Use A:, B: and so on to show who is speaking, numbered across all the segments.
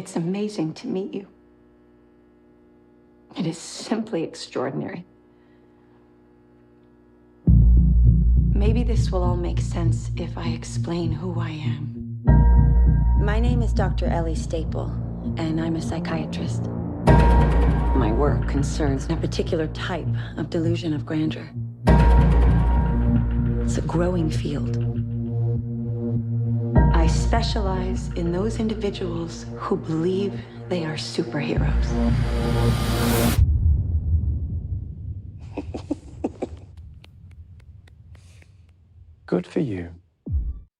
A: It's amazing to meet you. It is simply extraordinary. Maybe this will all make sense if I explain who I am. My name is Dr. Ellie Staple, and I'm a psychiatrist. My work concerns a particular type of delusion of grandeur. It's a growing field. I specialize in those individuals who believe they are superheroes.
B: Good for you.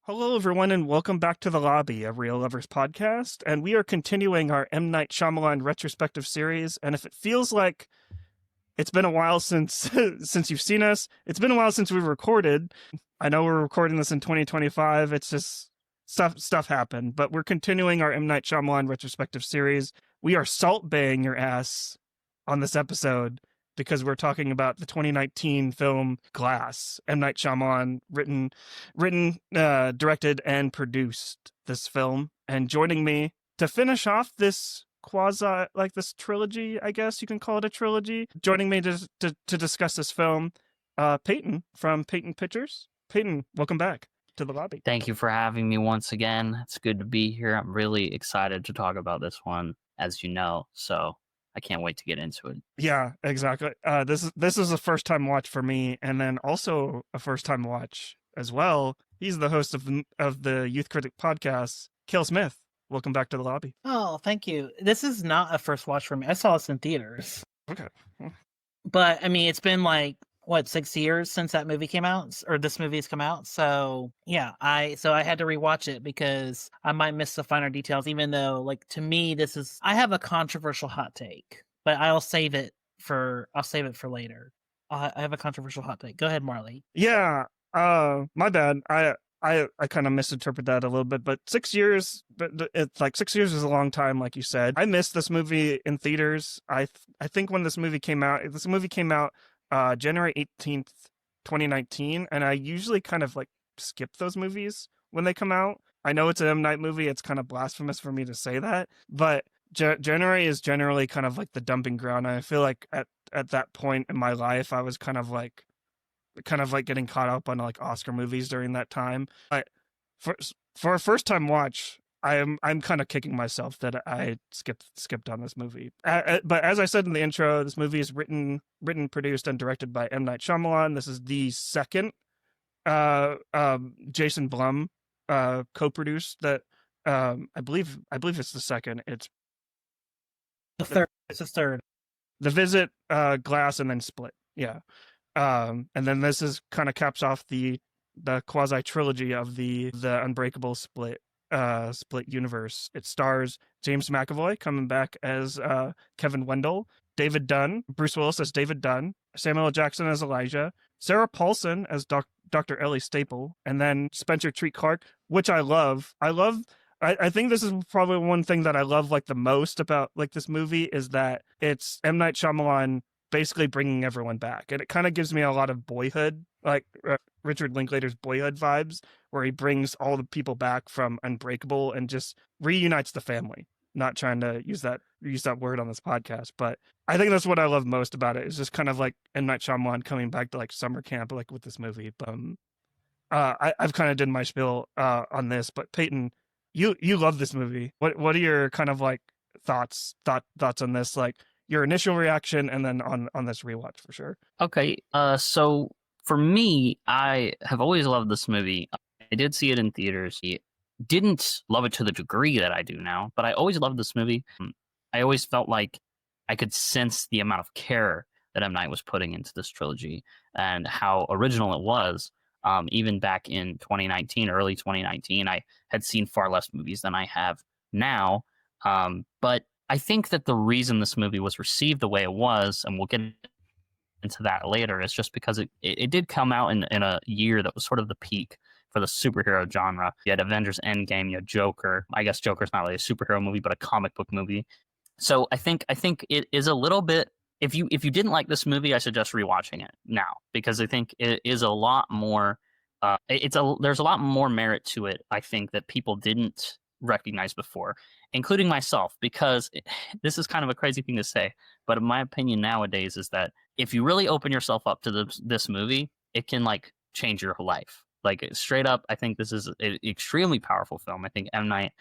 C: Hello, everyone, and welcome back to The Lobby, a Real Lovers podcast. And we are continuing our M. Night Shyamalan retrospective series. And if it feels like it's been a while since you've seen us, it's been a while since we've recorded. I know we're recording this in 2025. It's just stuff happened. But we're continuing our M. Night Shyamalan retrospective series. We are salt baying your ass on this episode because we're talking about the 2019 film Glass. M. Night Shyamalan written, directed, and produced this film. And joining me to finish off this this trilogy, I guess you can call it a trilogy. Joining me to discuss this film, Peyton from Peyton Pictures. Peyton, welcome back to The Lobby.
D: Thank you for having me once again. It's good to be here. I'm really excited to talk about this one, as you know. So I can't wait to get into it.
C: Yeah, exactly. This is a first time watch for me, and then also a first time watch as well. He's the host of the Youth Critic podcast, Kale Smith. Welcome back to The Lobby.
E: Oh, thank you. This is not a first watch for me. I saw this in theaters.
C: Okay.
E: But I mean, it's been 6 years since that movie came out, or this movie has come out. So yeah, I had to rewatch it because I might miss the finer details, even though to me, I have a controversial hot take, but I'll save it for later. I have a controversial hot take. Go ahead, Marley.
C: Yeah. My bad. I kind of misinterpreted that a little bit, but 6 years, but it's 6 years is a long time, like you said. I missed this movie in theaters. I think when this movie came out January 18th, 2019, and I usually kind of skip those movies when they come out. I know it's an M. Night movie. It's kind of blasphemous for me to say that, but January is generally kind of the dumping ground. And I feel like at that point in my life, I was kind of getting caught up on Oscar movies during that time. But for a first time watch, I'm kind of kicking myself that I skipped on this movie. But as I said in the intro, this movie is written, produced, and directed by M. Night Shyamalan. This is the second Jason Blum co-produced that I believe it's the second. It's
E: the third. It's the third.
C: The Visit, Glass, and then Split. Yeah. And then this is kind of caps off the quasi trilogy of the Unbreakable Split universe. It stars James McAvoy coming back as Kevin Wendell, David Dunn, Bruce Willis as David Dunn, Samuel L. Jackson as Elijah, Sarah Paulson as Dr. Ellie Staple, and then Spencer Treat Clark, which I love. I think this is probably one thing that I love the most about this movie is that it's M. Night Shyamalan basically bringing everyone back, and it kind of gives me a lot of Boyhood, Richard Linklater's Boyhood vibes, where he brings all the people back from Unbreakable and just reunites the family. Not trying to use that word on this podcast, but I think that's what I love most about it. It's just kind of M. Night Shyamalan coming back to summer camp with this movie. But I've kind of did my spiel on this, but Peyton, you love this movie. What are your kind of thoughts on this? Your initial reaction, and then on this rewatch for sure.
D: Okay, so for me, I have always loved this movie. I did see it in theaters. I didn't love it to the degree that I do now, but I always loved this movie. I always felt like I could sense the amount of care that M. Night was putting into this trilogy and how original it was. Even back in 2019, early 2019, I had seen far less movies than I have now. But I think that the reason this movie was received the way it was, and we'll get into that later, is just because it did come out in a year that was sort of the peak for the superhero genre. You had Avengers Endgame, you had Joker. I guess Joker's not really a superhero movie, but a comic book movie. So I think it is a little bit. If you didn't like this movie, I suggest rewatching it now, because I think it is a lot more. There's a lot more merit to it, I think, that people didn't recognized before, including myself, because this is kind of a crazy thing to say, but in my opinion nowadays is that if you really open yourself up to this movie, it can like change your life. Like straight up, I think this is an extremely powerful film. I think M. Night,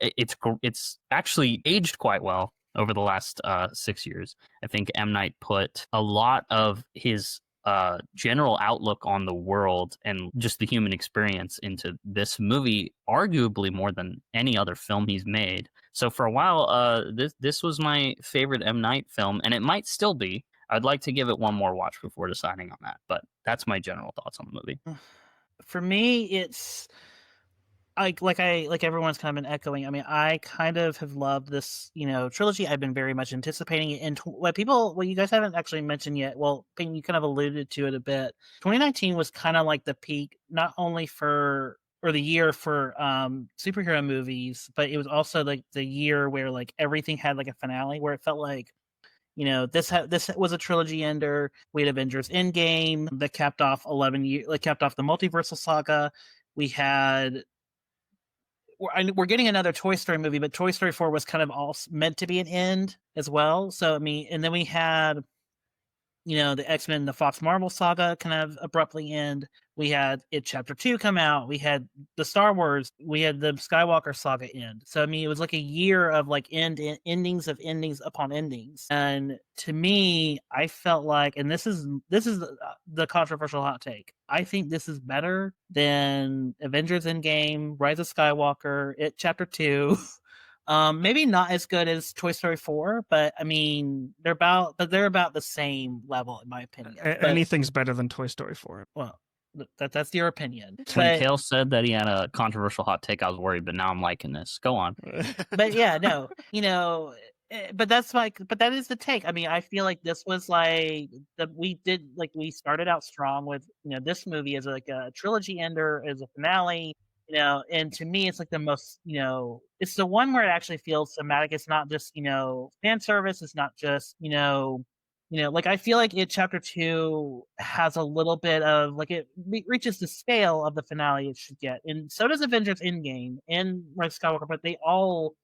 D: it's actually aged quite well over the last 6 years. I think M. Night put a lot of his general outlook on the world and just the human experience into this movie, arguably more than any other film he's made. So for a while, this was my favorite M. Night film, and it might still be. I'd like to give it one more watch before deciding on that, but that's my general thoughts on the movie.
E: For me, it's like everyone's kind of been echoing. I mean, I kind of have loved this, trilogy. I've been very much anticipating it. And what you guys haven't actually mentioned yet, well, Peyton, you kind of alluded to it a bit. 2019 was kind of like the peak, not only or the year for superhero movies, but it was also like the year where like everything had like a finale, where it felt like, this was a trilogy ender. We had Avengers Endgame that capped off 11 years, like capped off the multiversal saga. We had. We're getting another Toy Story movie, but Toy Story 4 was kind of all meant to be an end as well. So, I mean, and then we had, the X-Men, the Fox Marvel saga kind of abruptly end. We had It Chapter 2 come out. We had the Star Wars. We had the Skywalker saga end. So, I mean, it was like a year of like endings of endings upon endings. And to me, I felt like, and this is the controversial hot take, I think this is better than Avengers Endgame, Rise of Skywalker, It Chapter 2. Maybe not as good as Toy Story 4, but I mean, they're about the same level in my opinion.
C: Anything's better than Toy Story 4.
E: Well, that's your opinion.
D: When Kale said that he had a controversial hot take, I was worried, but now I'm liking this. Go on.
E: But yeah, no, but that is the take. I mean, I feel like this was like we started out strong with this movie as like a trilogy ender, as a finale. And to me, it's like the most, it's the one where it actually feels thematic. It's not just, fan service. It's not just, like I feel like It Chapter 2 has a little bit of like it reaches the scale of the finale it should get. And so does Avengers Endgame and Rise of Skywalker, but they all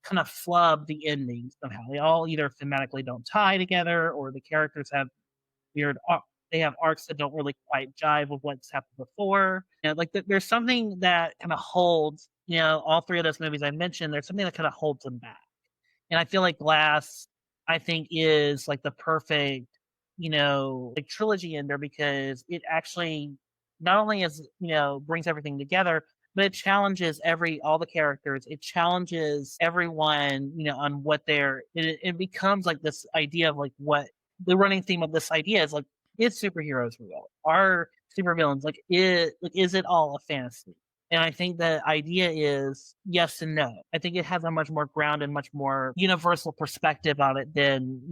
E: kind of flub the endings somehow. They all either thematically don't tie together, or the characters have weird they have arcs that don't really quite jive with what's happened before. Like there's something that kind of holds, all three of those movies I mentioned, there's something that kind of holds them back. And I feel like Glass, I think, is like the perfect, like trilogy ender, because it actually not only brings everything together, but it challenges all the characters. It challenges everyone, on what it becomes like this idea of like what the running theme of this idea is, like, is superheroes real? Are supervillains is it all a fantasy? And I think the idea is yes and no. I think it has a much more grounded, much more universal perspective on it than,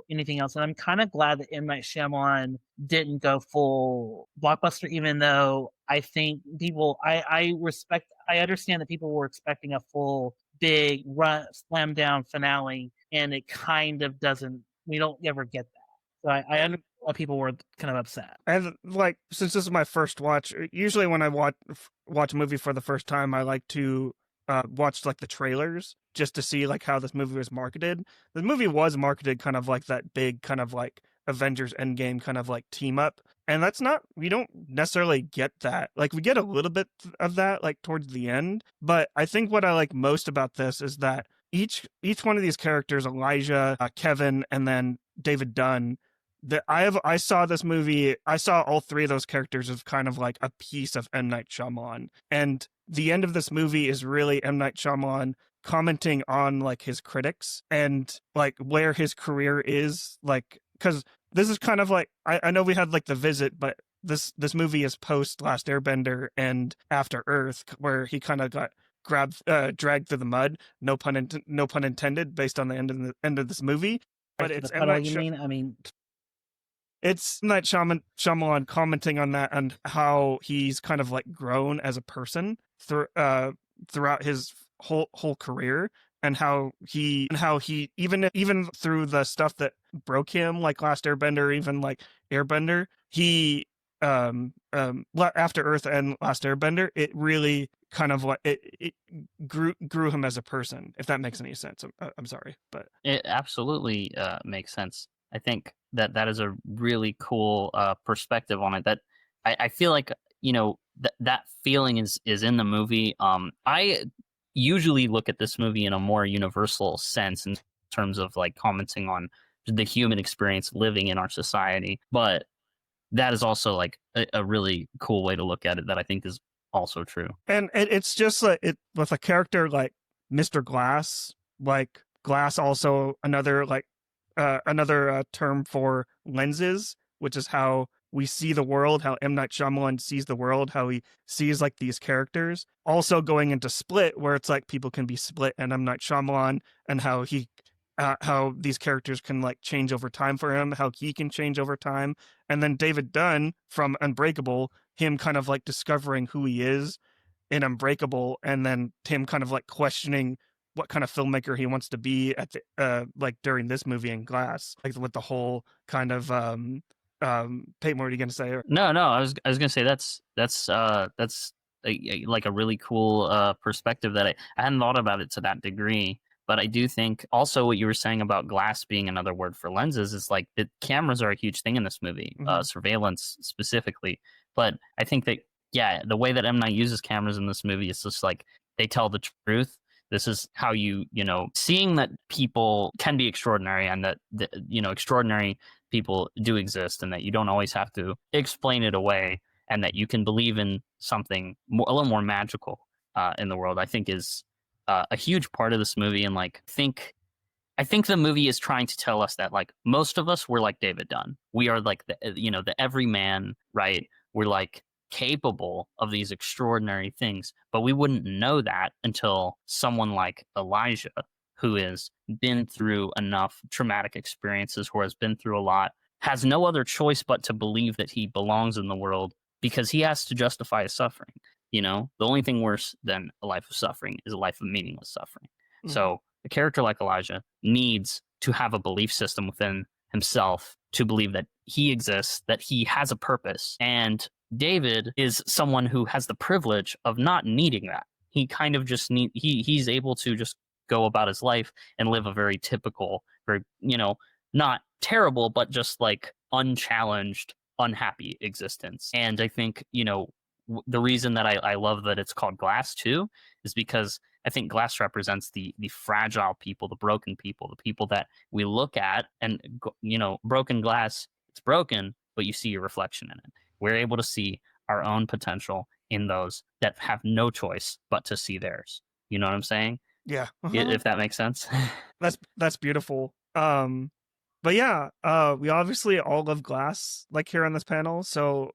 E: anything else. And I'm kind of glad that M. Night Shyamalan didn't go full blockbuster, even though I think I understand that people were expecting a full big slam down finale, and it kind of doesn't, we don't ever get that. So I understand why people were kind of upset.
C: And since this is my first watch, usually when I watch a movie for the first time, I like to watch like the trailers just to see like how this movie was marketed. The movie was marketed kind of like that big kind of like Avengers Endgame kind of like team up, and we don't necessarily get that. Like we get a little bit of that like towards the end, but I think what I like most about this is that each one of these characters, Elijah, Kevin, and then David Dunn, that I saw this movie, I saw all three of those characters as kind of like a piece of M. Night Shyamalan. And the end of this movie is really M. Night Shyamalan commenting on like his critics and like where his career is, like, because this is kind of like, I know we had like The Visit, but this movie is post Last Airbender and After Earth, where he kind of got dragged through the mud, no pun intended, based on the end of this movie. But it's M. Night it's Night Shyamalan commenting on that and how he's kind of like grown as a person throughout his whole career, and how he even through the stuff that broke him, like Last Airbender, even like Airbender, he After Earth and Last Airbender, it really kind of like it grew him as a person, if that makes any sense. I'm sorry, but
D: It absolutely makes sense. I think that is a really cool perspective on it. That I feel like that feeling is in the movie. I usually look at this movie in a more universal sense in terms of like commenting on the human experience living in our society, but that is also like a really cool way to look at it that I think is also true.
C: and it's just like it with a character like Mr. Glass. Like glass, also another like another term for lenses, which is how we see the world, how M. Night Shyamalan sees the world, how he sees like these characters. Also going into Split, where it's like people can be split, and M. Night Shyamalan, and how these characters can like change over time for him, how he can change over time. And then David Dunn from Unbreakable, him kind of like discovering who he is in Unbreakable, and then him kind of like questioning what kind of filmmaker he wants to be at the like during this movie in Glass, like with the whole kind of Peyton, what were you gonna say?
D: No, I was gonna say that's like a really cool perspective that I hadn't thought about it to that degree. But I do think also what you were saying about glass being another word for lenses is like the cameras are a huge thing in this movie, surveillance specifically. But I think that, yeah, the way that M. Night uses cameras in this movie is just like they tell the truth. This is how seeing that people can be extraordinary, and that extraordinary people do exist, and that you don't always have to explain it away, and that you can believe in something a little more magical in the world, I think is a huge part of this movie. And like I think the movie is trying to tell us that like most of us, we're like David Dunn. We are like the everyman, right? We're like capable of these extraordinary things, but we wouldn't know that until someone like Elijah, who has been through enough traumatic experiences, who has been through a lot, has no other choice but to believe that he belongs in the world because he has to justify his suffering. The only thing worse than a life of suffering is a life of meaningless suffering. So a character like Elijah needs to have a belief system within himself to believe that he exists, that he has a purpose. And David is someone who has the privilege of not needing that. He kind of just he's able to just go about his life and live a very typical, very, not terrible, but just like unchallenged, unhappy existence. And I think, the reason that I love that it's called Glass too is because I think glass represents the fragile people, the broken people, the people that we look at, and broken glass, it's broken, but you see your reflection in it. We're able to see our own potential in those that have no choice but to see theirs. You know what I'm saying?
C: Yeah.
D: If that makes sense.
C: That's beautiful. But yeah, we obviously all love Glass, like here on this panel. So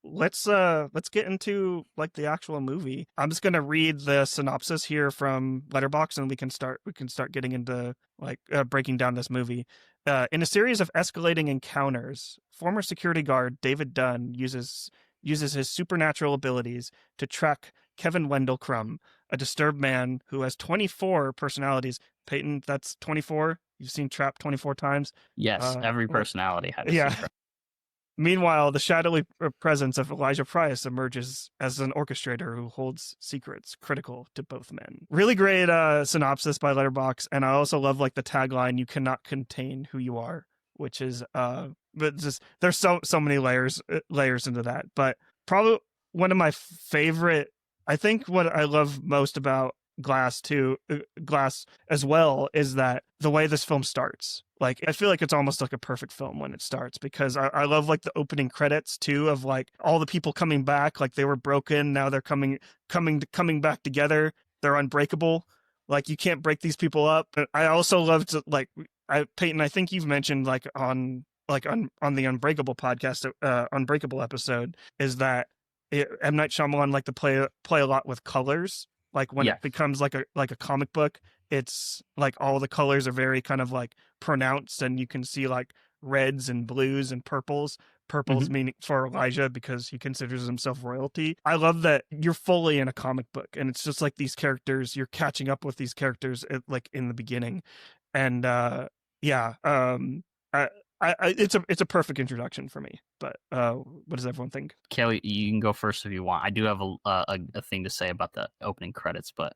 C: let's get into like the actual movie. I'm just gonna read the synopsis here from Letterboxd, and we can start getting into like breaking down this movie. In a series of escalating encounters, former security guard David Dunn uses his supernatural abilities to track Kevin Wendell Crumb, a disturbed man who has 24 personalities. Peyton, that's 24. You've seen Trapped 24 times.
D: Yes, every personality had.
C: Yeah. Meanwhile, the shadowy presence of Elijah Price emerges as an orchestrator who holds secrets critical to both men. Really great synopsis by Letterboxd, and I also love like the tagline, "You cannot contain who you are," which is but just there's so many layers into that. But probably one of my favorite, I think what I love most about Glass as well is that the way this film starts. Like, I feel like it's almost like a perfect film when it starts, because I love like the opening credits too, of like all the people coming back, like they were broken, now they're coming back together. They're unbreakable. Like, you can't break these people up. But I also love to like, Peyton, I think you've mentioned like on the Unbreakable podcast, Unbreakable episode, is that M. Night Shyamalan like to play a lot with colors. Like when it becomes like a comic book, it's like all the colors are very kind of like pronounced, and you can see like reds and blues and purples. Purples meaning for Elijah because he considers himself royalty. I love that you're fully in a comic book, and it's just like these characters, you're catching up with these characters like in the beginning. And it's a perfect introduction for me. But what does everyone think?
D: Kelly, you can go first if you want. I do have a thing to say about the opening credits, but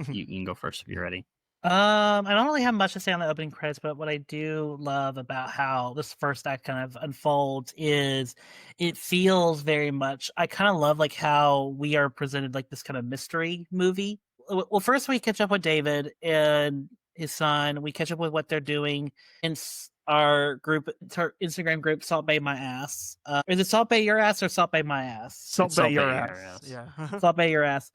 D: you can go first if you're ready.
E: I don't really have much to say on the opening credits, but what I do love about how this first act kind of unfolds is it feels very much. I kind of love like how we are presented like this kind of mystery movie. Well, first we catch up with David and his son. We catch up with what they're doing in our group, our Instagram group, Salt Bay My Ass. Is it Salt Bay Your Ass or Salt Bay My Ass?
C: Salt Bay Your Ass. Yeah.
E: Salt Bay Your Ass.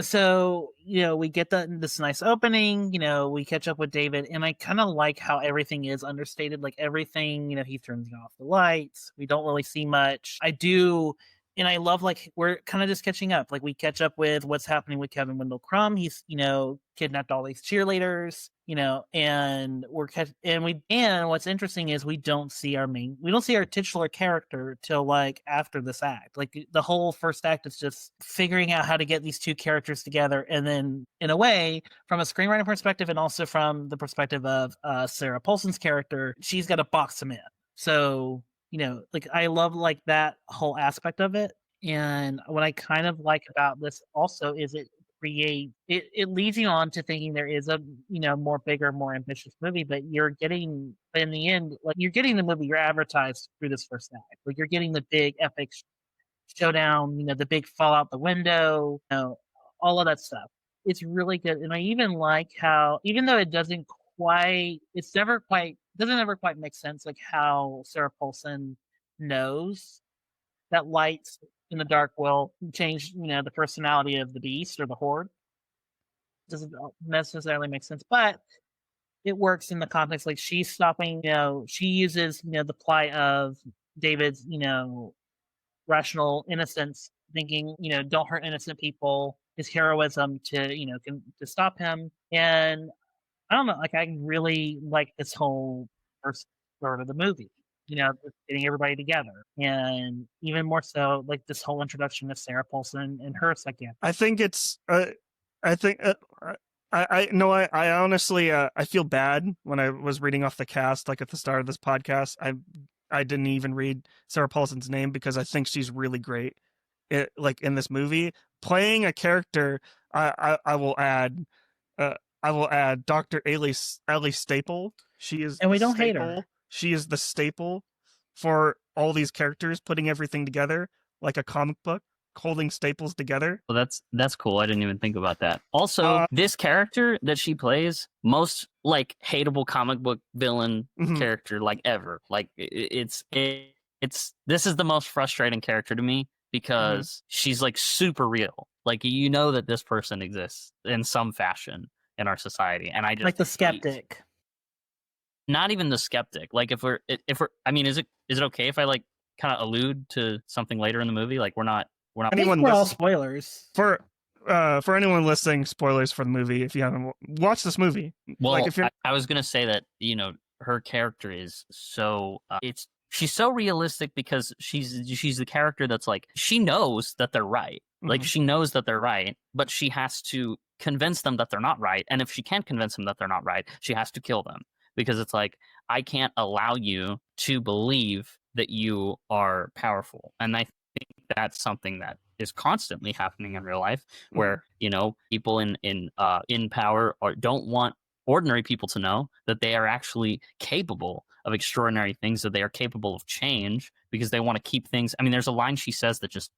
E: So we get this nice opening. We catch up with David, and I kind of like how everything is understated. Like everything, he turns off the lights. We don't really see much. I do. And I love, like, we're kind of just catching up. Like, we catch up with what's happening with Kevin Wendell Crumb. He's, kidnapped all these cheerleaders, and and what's interesting is we don't see our titular character till, like, after this act. Like, the whole first act is just figuring out how to get these two characters together. And then, in a way, from a screenwriting perspective and also from the perspective of Sarah Paulson's character, she's got to box him in. So, like I love like that whole aspect of it. And what I kind of like about this also is it leads you on to thinking there is a, more bigger, more ambitious movie, but you're getting, in the end, like you're getting the movie you're advertised through this first act. Like you're getting the big epic showdown, the big fall out the window, all of that stuff. It's really good. And I even like how, even though it doesn't ever quite make sense, like how Sarah Paulson knows that lights in the dark will change, the personality of the beast or the horde. Doesn't necessarily make sense, but it works in the context. Like she's stopping, she uses, the plight of David's, rational innocence, thinking, don't hurt innocent people, his heroism to stop him. And I don't know, like I really like this whole first third of the movie, getting everybody together, and even more so, like this whole introduction of Sarah Paulson and her psychiatrist.
C: I think it's. I honestly, I feel bad when I was reading off the cast, like at the start of this podcast. I didn't even read Sarah Paulson's name because I think she's really great, like in this movie, playing a character. I will add. I will add Dr. Ellie Staple. She is,
E: and we don't hate her.
C: She is the staple for all these characters, putting everything together like a comic book, holding staples together.
D: Well, that's cool. I didn't even think about that. Also, this character that she plays, most like hateable comic book villain character like ever. Like it's this is the most frustrating character to me because she's like super real. Like that this person exists in some fashion in our society, and I just
E: like the skeptic.
D: Not even the skeptic. Like if we're, I mean, is it okay if I like kind of allude to something later in the movie? Like we're not.
E: We're all spoilers
C: for anyone listening. Spoilers for the movie if you haven't watched this movie.
D: Well,
C: like if
D: I was gonna say that her character is so she's so realistic because she's the character that's like she knows that they're right. Like she knows that they're right, but she has to convince them that they're not right. And if she can't convince them that they're not right, she has to kill them because it's like I can't allow you to believe that you are powerful. And I think that's something that is constantly happening in real life, where people in power don't want ordinary people to know that they are actually capable of extraordinary things, that they are capable of change, because they want to keep things. I mean, there's a line she says that just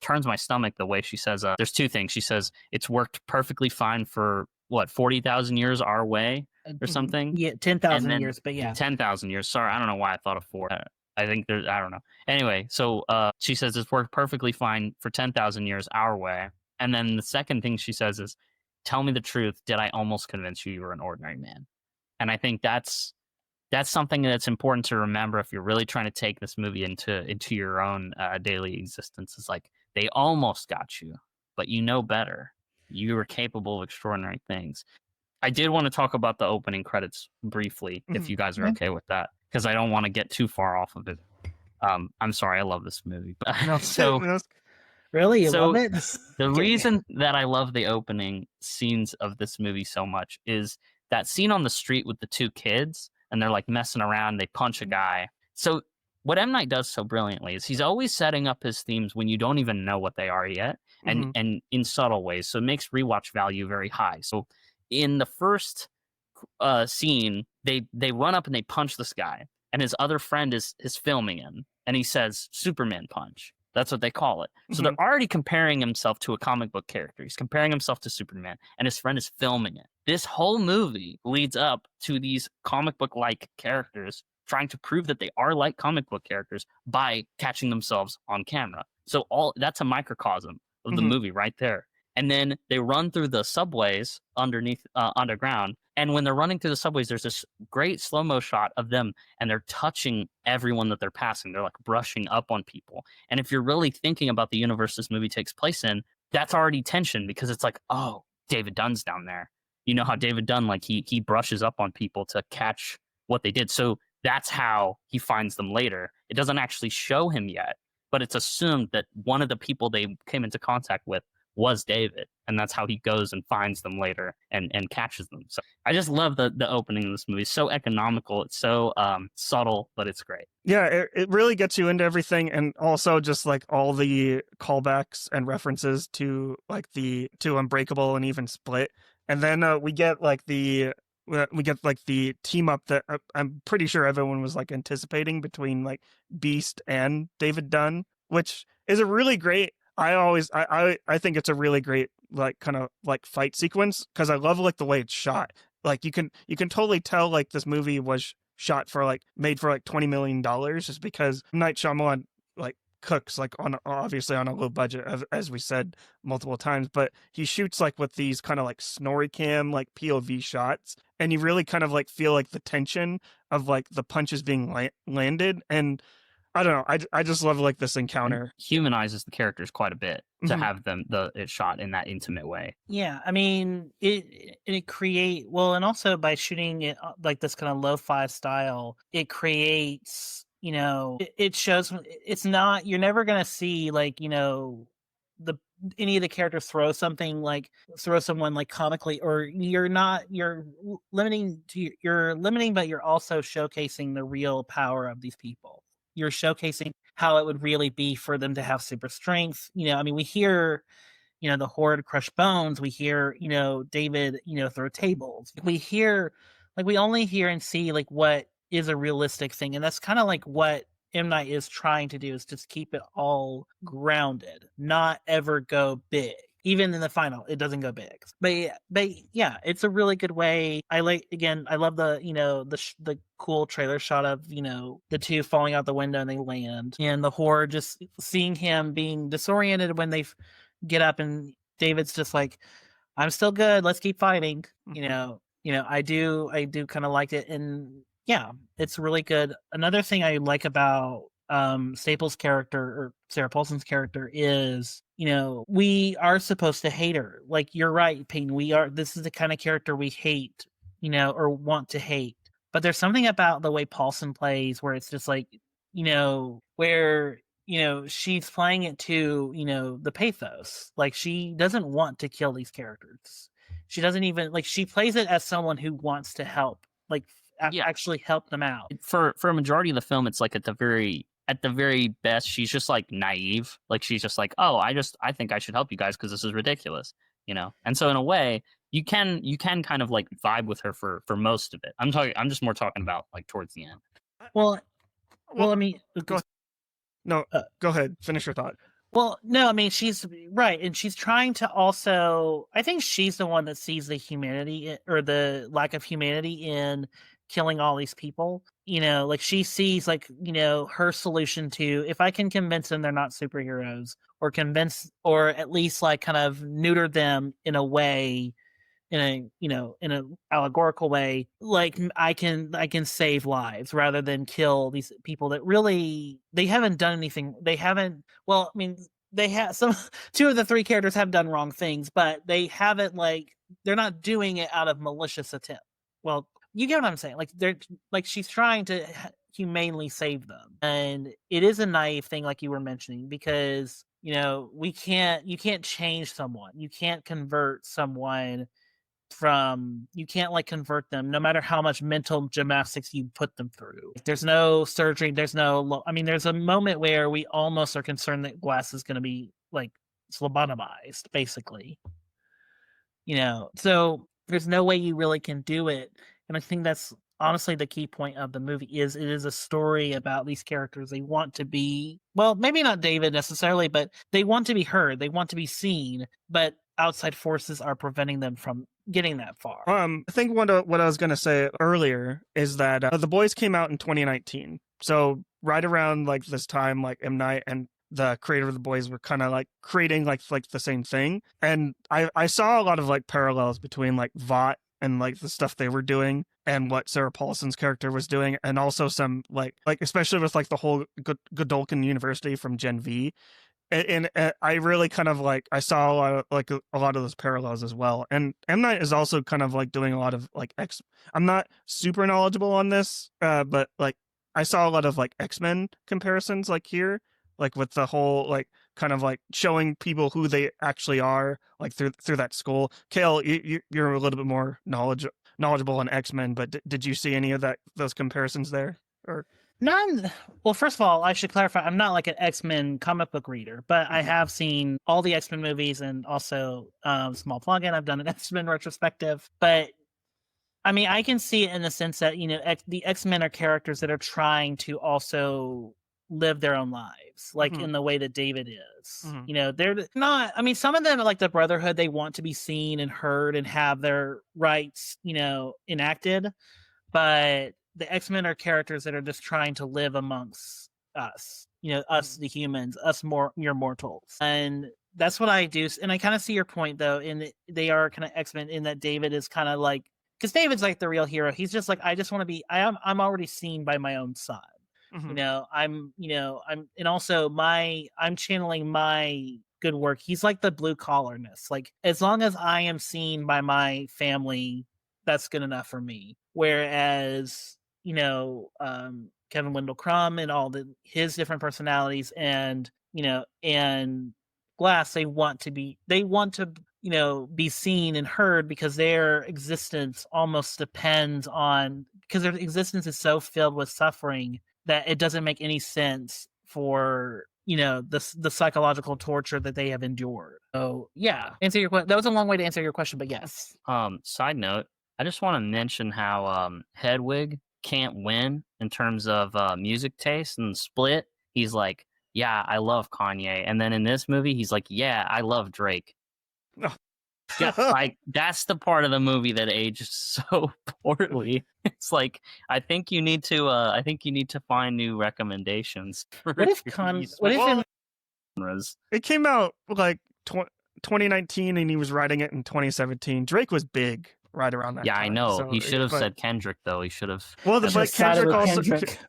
D: turns my stomach. The way she says, there's two things. She says it's worked perfectly fine for 40,000 years our way or something.
E: Yeah, 10,000 years, but yeah,
D: 10,000 years. Sorry, I don't know why I thought of 4. I think there's, I don't know. Anyway, so she says it's worked perfectly fine for 10,000 years our way. And then the second thing she says is, tell me the truth. Did I almost convince you were an ordinary man? And I think that's something that's important to remember if you're really trying to take this movie into your own daily existence. It's like, they almost got you, but you know better. You were capable of extraordinary things. I did want to talk about the opening credits briefly, if you guys are okay with that, because I don't want to get too far off of it. I'm sorry, I love this movie.
E: Really? You love it?
D: The reason that I love the opening scenes of this movie so much is that scene on the street with the two kids. and they're like messing around. They punch a guy. So what M. Night does so brilliantly is he's always setting up his themes when you don't even know what they are yet, and in subtle ways. So it makes rewatch value very high. So in the first scene, they run up and they punch this guy, and his other friend is filming him, and he says Superman punch. That's what they call it. So they're already comparing himself to a comic book character. He's comparing himself to Superman, and his friend is filming it. This whole movie leads up to these comic book like characters trying to prove that they are like comic book characters by catching themselves on camera. So all that's a microcosm of the movie right there. And then they run through the subways underground. And when they're running through the subways, there's this great slow-mo shot of them, and they're touching everyone that they're passing. They're like brushing up on people. And if you're really thinking about the universe this movie takes place in, that's already tension, because it's like, oh, David Dunn's down there. You know how David Dunn, like he brushes up on people to catch what they did. So that's how he finds them later. It doesn't actually show him yet, but it's assumed that one of the people they came into contact with was David, and that's how he goes and finds them later and catches them. So I just love the opening of this movie. It's so economical, it's so subtle, but it's great.
C: Yeah, it really gets you into everything, and also just like all the callbacks and references to to Unbreakable and even Split. And then we get like the team up that I'm pretty sure everyone was like anticipating between like Beast and David Dunn, which is a really great. I think it's a really great like kind of like fight sequence, because I love like the way it's shot. Like you can totally tell like this movie was shot for like made for like $20 million, just because Night Shyamalan like cooks like obviously on a low budget, as we said multiple times, but he shoots like with these kind of like snorri cam like POV shots, and you really kind of like feel like the tension of like the punches being landed. And I don't know. I just love like this encounter.
D: It humanizes the characters quite a bit to have them it shot in that intimate way.
E: Yeah, I mean it create well, and also by shooting it like this kind of lo-fi style, it creates, you know, it shows it's not, you're never gonna see like, you know, any of the characters throw someone like comically, or you're limiting, but you're also showcasing the real power of these people. You're showcasing how it would really be for them to have super strength. You know, I mean, we hear, you know, the Horde crush bones. We hear, you know, David, you know, throw tables. We only hear and see like what is a realistic thing. And that's kind of like what M. Night is trying to do, is just keep it all grounded, not ever go big. Even in the final, it doesn't go big. But yeah, it's a really good way. I love the, you know, the cool trailer shot of, you know, the two falling out the window and they land, and the Horde just seeing him being disoriented when they get up, and David's just like, I'm still good, let's keep fighting. You know, I do kind of like it, and yeah, it's really good. Another thing I like about Staples' character, or Sarah Paulson's character, is, you know, we are supposed to hate her. Like, you're right, Peyton. This is the kind of character we hate, you know, or want to hate. But there's something about the way Paulson plays where it's just like, you know, where, you know, she's playing it to, you know, the pathos. Like, she doesn't want to kill these characters. She doesn't even, like, she plays it as someone who wants to help, like, actually help them out.
D: For a majority of the film, it's like at the very best, she's just like naive. Like, she's just like, oh, I think I should help you guys because this is ridiculous, you know? And so in a way, you can kind of like vibe with her for most of it. I'm just more talking about like towards the end.
E: Well, I mean,
C: go ahead. Finish your thought.
E: Well, no, I mean, she's right. And she's trying to also, I think she's the one that sees the humanity, or the lack of humanity in killing all these people. You know, like, she sees, like, you know, her solution to, if I can convince them they're not superheroes, or at least like kind of neuter them in a way, in a allegorical way, like, I can save lives rather than kill these people that really, they haven't done anything. Well, I mean, they have two of the three characters have done wrong things, but they haven't, like, they're not doing it out of malicious attempt. Well, you get what I'm saying? Like, they're like, she's trying to humanely save them, and it is a naive thing, like you were mentioning, because, you know, you can't change someone, you can't convert someone you can't like convert them no matter how much mental gymnastics you put them through. There's no surgery, there's a moment where we almost are concerned that Glass is going to be like lobotomized, basically, so there's no way you really can do it. And I think that's honestly the key point of the movie. Is it is a story about these characters. They want to be, well, maybe not David necessarily, but they want to be heard, they want to be seen, but outside forces are preventing them from getting that far.
C: I think what I was going to say earlier is that The Boys came out in 2019. So right around like this time, like M. Night and the creator of The Boys were kind of like creating like the same thing. And I saw a lot of like parallels between like Vought and like the stuff they were doing and what Sarah Paulson's character was doing. And also some like especially with like the whole Godolkin University from Gen V. And I really kind of like, I saw a lot of those parallels as well. And M. Night is also kind of like doing a lot of like I'm not super knowledgeable on this, but like I saw a lot of like X-Men comparisons like here, like with the whole like kind of like showing people who they actually are, like through that school. Kale, you're a little bit more knowledgeable on X-Men, but did you see any of those comparisons there? Or
E: Well, first of all, I should clarify, I'm not like an X-Men comic book reader, but I have seen all the X-Men movies, and also small plug-in, I've done an X-Men retrospective. But I mean, I can see it in the sense that, the X-Men are characters that are trying to also live their own lives, like in the way that David is. They're not, I mean, some of them, like the Brotherhood, they want to be seen and heard and have their rights, enacted. But the X-Men are characters that are just trying to live amongst us, us, the humans, us mere mortals. And that's what I do. And I kind of see your point, though, they are kind of X-Men in that David is kind of like, because David's like the real hero. He's just like, I just want to be, I'm already seen by my own son. I'm channeling my good work. He's like the blue collarness. Like, as long as I am seen by my family, that's good enough for me. Whereas, Kevin Wendell Crumb and all his different personalities, and and Glass, they want to be seen and heard, because their existence almost depends on, because their existence is so filled with suffering that it doesn't make any sense for the psychological torture that they have endured. So yeah, answer your question. That was a long way to answer your question, but yes.
D: Side note, I just want to mention how Hedwig can't win in terms of music taste. And Split, he's like, yeah, I love Kanye. And then in this movie, he's like, yeah, I love Drake. Yeah, like that's the part of the movie that aged so poorly. It's like, I think you need to find new recommendations.
C: It came out like 2019 and he was writing it in 2017. Drake was big right around that time.
D: Yeah, I know.
C: So
D: he should have said Kendrick, though. He should have.
C: Well, but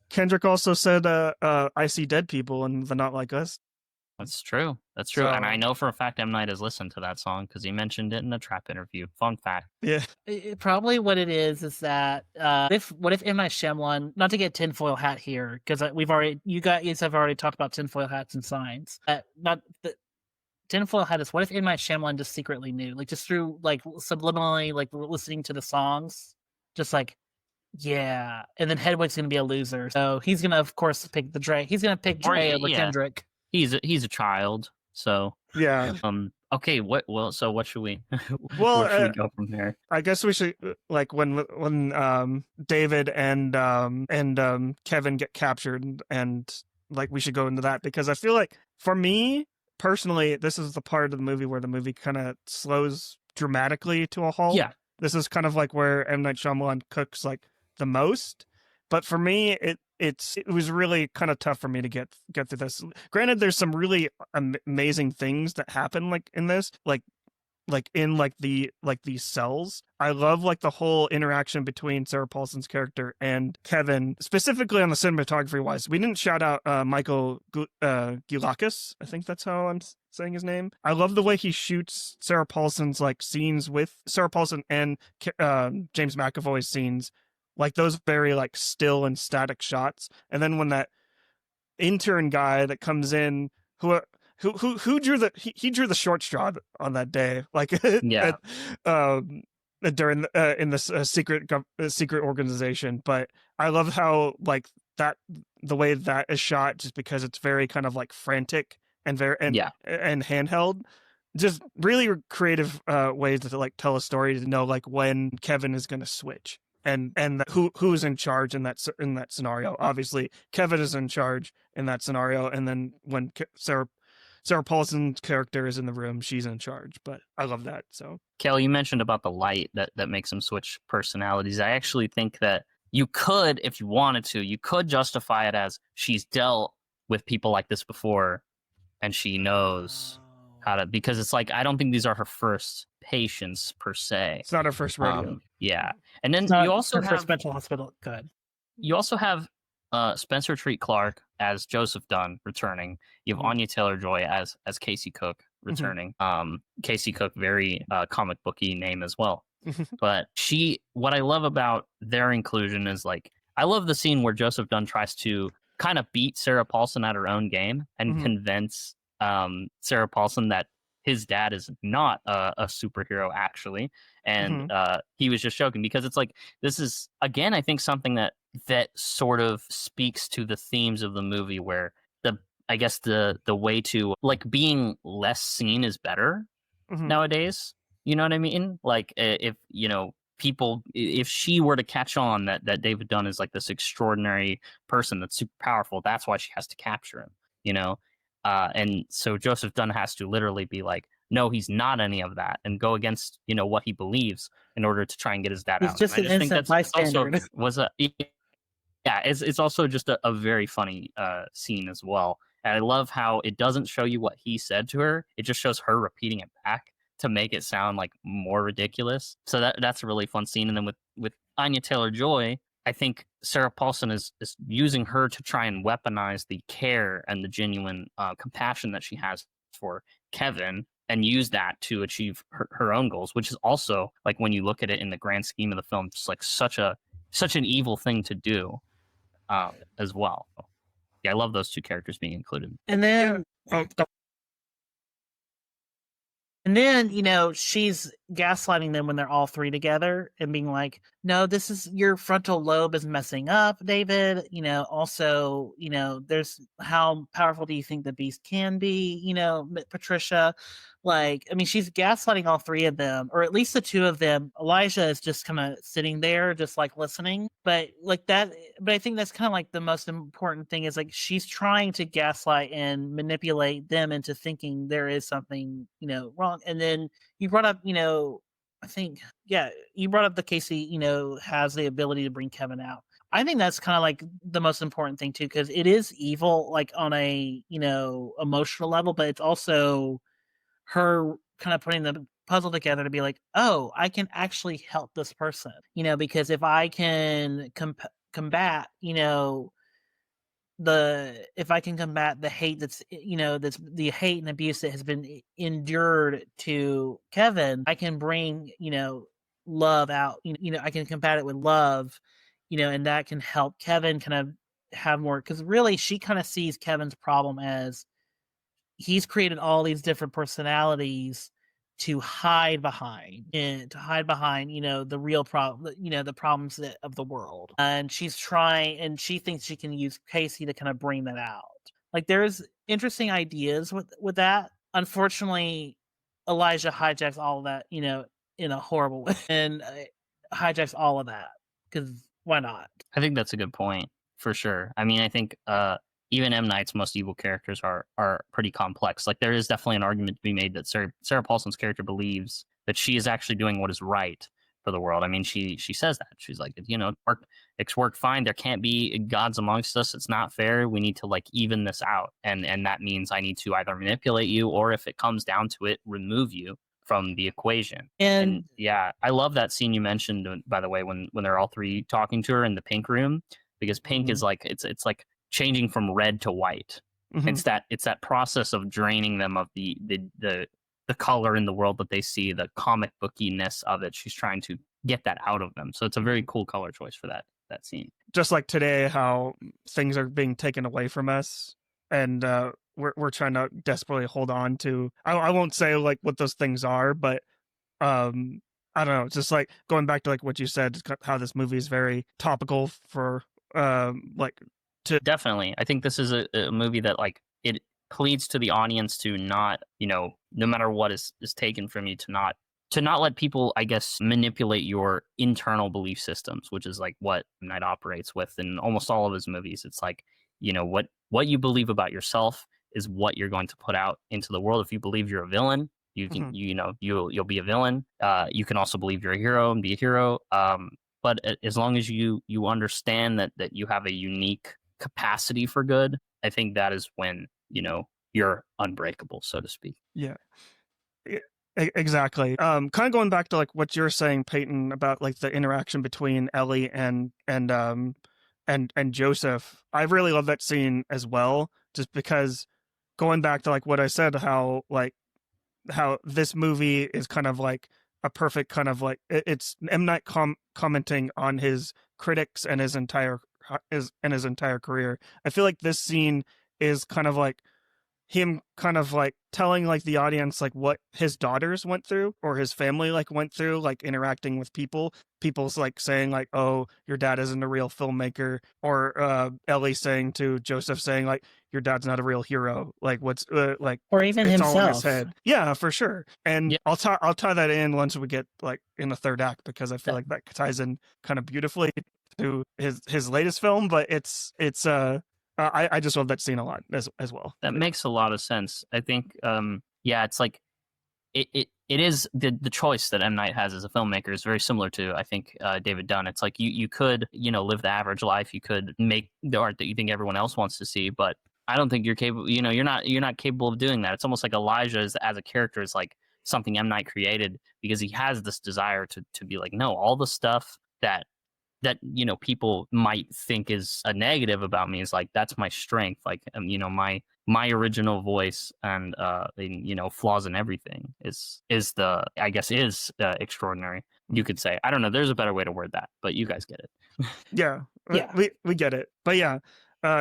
C: Kendrick also said, I see dead people and they're not like us.
D: That's true. So, and I know for a fact M. Night has listened to that song because he mentioned it in a Trap interview. Fun fact.
C: Yeah.
E: Probably what it is that what if M. Night Shyamalan, not to get tinfoil hat here, because you guys have already talked about tinfoil hats and signs. Not the tinfoil hat is, what if M. Night Shyamalan just secretly knew, like just through like subliminally, like listening to the songs, just like, yeah, and then Hedwig's gonna be a loser, so he's gonna of course pick Dre. He's gonna pick Dre over Kendrick.
D: He's a child, so
C: yeah.
D: Okay. So what should we?
C: Well,
D: where should we go from there?
C: I guess we should like when David and Kevin get captured, and like we should go into that, because I feel like for me personally, this is the part of the movie where the movie kind of slows dramatically to a halt.
D: Yeah.
C: This is kind of like where M. Night Shyamalan cooks like the most. But for me, it was really kind of tough for me to get through this. Granted, there's some really amazing things that happen like in this, like in like these cells. I love like the whole interaction between Sarah Paulson's character and Kevin, specifically on the cinematography wise. We didn't shout out Michael Gilakis. I think that's how I'm saying his name. I love the way he shoots Sarah Paulson's like scenes with Sarah Paulson and James McAvoy's scenes. Like those very like still and static shots. And then when that intern guy that comes in, who drew he drew the short straw on that day. Like,
D: yeah.
C: during in this secret organization. But I love how like that the way that is shot, just because it's very kind of like frantic and very and handheld. Just really creative ways to like tell a story, to know like when Kevin is going to switch and who's in charge in that scenario. Obviously, Kevin is in charge in that scenario, and then when Sarah Paulson's character is in the room, she's in charge. But I love that. So,
D: Kelly, you mentioned about the light that makes him switch personalities. I actually think that you could, if you wanted to, you could justify it as she's dealt with people like this before, and she knows how to, because it's like, I don't think these are her first patients per se.
C: It's not her first rodeo.
D: Yeah. And then you also have
E: first mental hospital. Good.
D: You also have Spencer Treat Clark as Joseph Dunn returning. You have Anya Taylor-Joy as Casey Cook returning. Casey Cook, very comic booky name as well. But what I love about their inclusion is, like, I love the scene where Joseph Dunn tries to kind of beat Sarah Paulson at her own game and convince Sarah Paulson that his dad is not a superhero, actually. And he was just joking, because it's like, this is, again, I think something that sort of speaks to the themes of the movie, where I guess the way to, like, being less seen is better nowadays. You know what I mean? Like, if, you know, if she were to catch on that David Dunn is like this extraordinary person that's super powerful, that's why she has to capture him, you know? And so Joseph Dunn has to literally be like, no, he's not any of that, and go against, you know, what he believes in order to try and get his dad out.
E: He's just an innocent bystander.
D: It's also just a very funny scene as well. And I love how it doesn't show you what he said to her. It just shows her repeating it back to make it sound like more ridiculous. So that's a really fun scene. And then with Anya Taylor-Joy, I think Sarah Paulson is using her to try and weaponize the care and the genuine compassion that she has for Kevin, and use that to achieve her own goals, which is also, like, when you look at it in the grand scheme of the film, just like such an evil thing to do as well. Yeah, I love those two characters being included.
E: And then And then, you know, she's gaslighting them when they're all three together and being like, no, this is your frontal lobe is messing up, David. You know, also, you know, there's how powerful do you think the beast can be? You know, Patricia, like, I mean, she's gaslighting all three of them, or at least the two of them. Elijah is just kind of sitting there, just like listening. But like that, but I think that's kind of like the most important thing is like she's trying to gaslight and manipulate them into thinking there is something, you know, wrong. And then you brought up, you know, I think, yeah, you brought up the Casey, you know, has the ability to bring Kevin out. I think that's kind of like the most important thing too, because it is evil, like on a, you know, emotional level, but it's also her kind of putting the puzzle together to be like, oh, I can actually help this person, you know, because if I can combat, you know, if I can combat the hate that's, you know, that's the hate and abuse that has been endured to Kevin, I can bring, you know, love out, you know, I can combat it with love, you know, and that can help Kevin kind of have more, because really she kind of sees Kevin's problem as he's created all these different personalities to hide behind, you know, the real problem, you know, the problems of the world. And she's trying, and she thinks she can use Casey to kind of bring that out. Like, there's interesting ideas with that. Unfortunately, Elijah hijacks all of that, you know, in a horrible way, and hijacks all of that, because why not?
D: I think that's a good point, for sure. I mean, I think even M. Night's most evil characters are pretty complex. Like, there is definitely an argument to be made that Sarah Paulson's character believes that she is actually doing what is right for the world. I mean, she says that. She's like, you know, it's worked fine. There can't be gods amongst us. It's not fair. We need to, like, even this out. And that means I need to either manipulate you, or if it comes down to it, remove you from the equation. And yeah, I love that scene you mentioned, by the way, when they're all three talking to her in the pink room, because pink is like, it's like changing from red to white. It's that process of draining them of the color in the world that they see, the comic bookiness of it. She's trying to get that out of them. So it's a very cool color choice for that scene.
C: Just like today, how things are being taken away from us, and we're trying to desperately hold on to. I won't say like what those things are, but I I don't know, just like going back to like what you said, how this movie is very topical for like to
D: Definitely. I think this is a movie that like it pleads to the audience to not, no matter what is taken from you, to not let people, I guess, manipulate your internal belief systems, which is like what M. Night operates with in almost all of his movies. It's like, what you believe about yourself is what you're going to put out into the world. If you believe you're a villain, you can, you'll be a villain. You can also believe you're a hero and be a hero. But as long as you understand that you have a unique capacity for good, I think that is when, you're unbreakable, so to speak.
C: Yeah. Exactly. Kind of going back to like what you're saying, Peyton, about like the interaction between Ellie and Joseph. I really love that scene as well, just because going back to like what I said, how this movie is kind of like a perfect kind of like it's M. Night commenting on his critics and his entire career. I feel like this scene is kind of like him kind of like telling like the audience like what his daughters went through or his family like went through, like interacting with people's like saying like, oh, your dad isn't a real filmmaker, or Ellie saying to Joseph saying like, your dad's not a real hero, like what's like,
E: or even
C: it's
E: himself.
C: all in his head. Yeah, for sure. And
D: Yeah.
C: I'll tie that in once we get like in the third act, because I feel like that ties in kind of beautifully to his latest film. But it's I just love that scene a lot as well.
D: That makes a lot of sense. I think, it's like it is the choice that M. Night has as a filmmaker is very similar to, I think, David Dunn. It's like you could, live the average life. You could make the art that you think everyone else wants to see, but I don't think you're capable. You're not capable of doing that. It's almost like Elijah as a character is like something M. Night created because he has this desire to be like, no, all the stuff that people might think is a negative about me is like, that's my strength, like my original voice and flaws in everything is extraordinary, you could say. I don't know, there's a better way to word that, but you guys get it.
C: Yeah,
E: Yeah.
C: we get it. But yeah,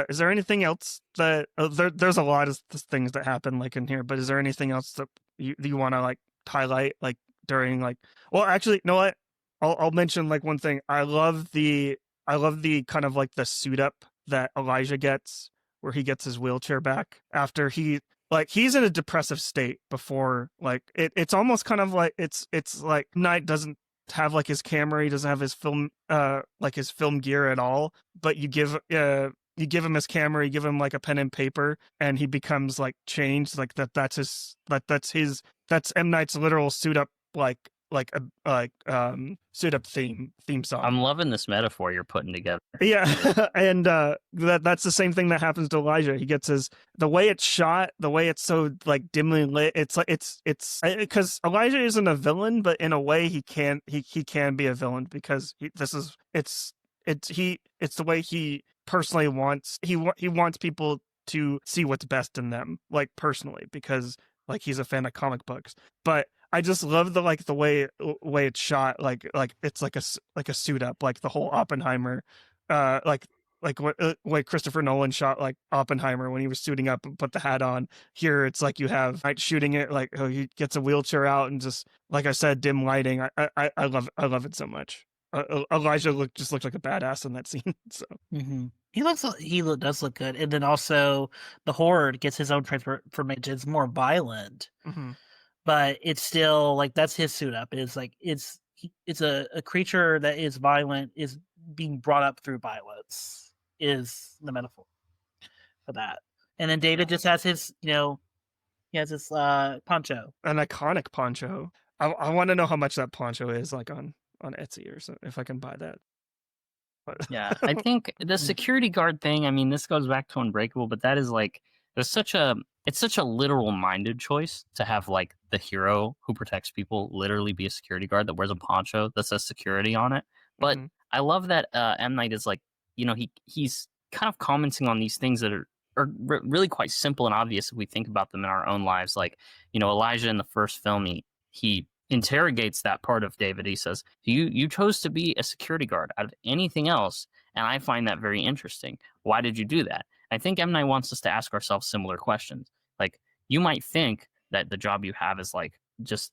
C: is there anything else that there's a lot of things that happen like in here, but is there anything else that you want to like highlight like during like, well, actually, you know what, I'll mention like one thing. I love the kind of like the suit up that Elijah gets, where he gets his wheelchair back after he's in a depressive state before, like it's almost kind of like it's like Knight doesn't have like his camera, he doesn't have his film his film gear at all, but you give him his camera, you give him like a pen and paper, and he becomes like changed, like that's M. Night's literal suit up suit up theme song.
D: I'm loving this metaphor you're putting together.
C: Yeah. And that's the same thing that happens to Elijah. He gets the way it's shot, the way it's so like dimly lit, it's like it's because Elijah isn't a villain, but in a way he can be a villain, because it's the way he personally wants he wants people to see what's best in them, like personally, because like he's a fan of comic books. But I just love the way it's shot, like it's like a suit up, like the whole Oppenheimer, like what way Christopher Nolan shot like Oppenheimer when he was suiting up and put the hat on. Here it's like you have Knight shooting it, like he gets a wheelchair out and just, like I said, dim lighting. I love it so much. Elijah looks like a badass in that scene. So
E: he does look good, and then also the Horde gets his own transformation. It's more violent. But it's still like that's his suit up. It's like it's a creature that is violent, is being brought up through violence, is the metaphor for that. And then David just has his, he has his poncho,
C: an iconic poncho. I want to know how much that poncho is, like on Etsy or something, if I can buy that. But
D: yeah, I think the security guard thing, I mean, this goes back to Unbreakable, but that is like it's such a literal minded choice to have like the hero who protects people literally be a security guard that wears a poncho that says security on it. But I love that M. Night is like, he's kind of commenting on these things that are really quite simple and obvious if we think about them in our own lives. Like, Elijah in the first film, he interrogates that part of David. He says, you chose to be a security guard out of anything else, and I find that very interesting. Why did you do that? I think M. Night wants us to ask ourselves similar questions. Like, you might think that the job you have is like just,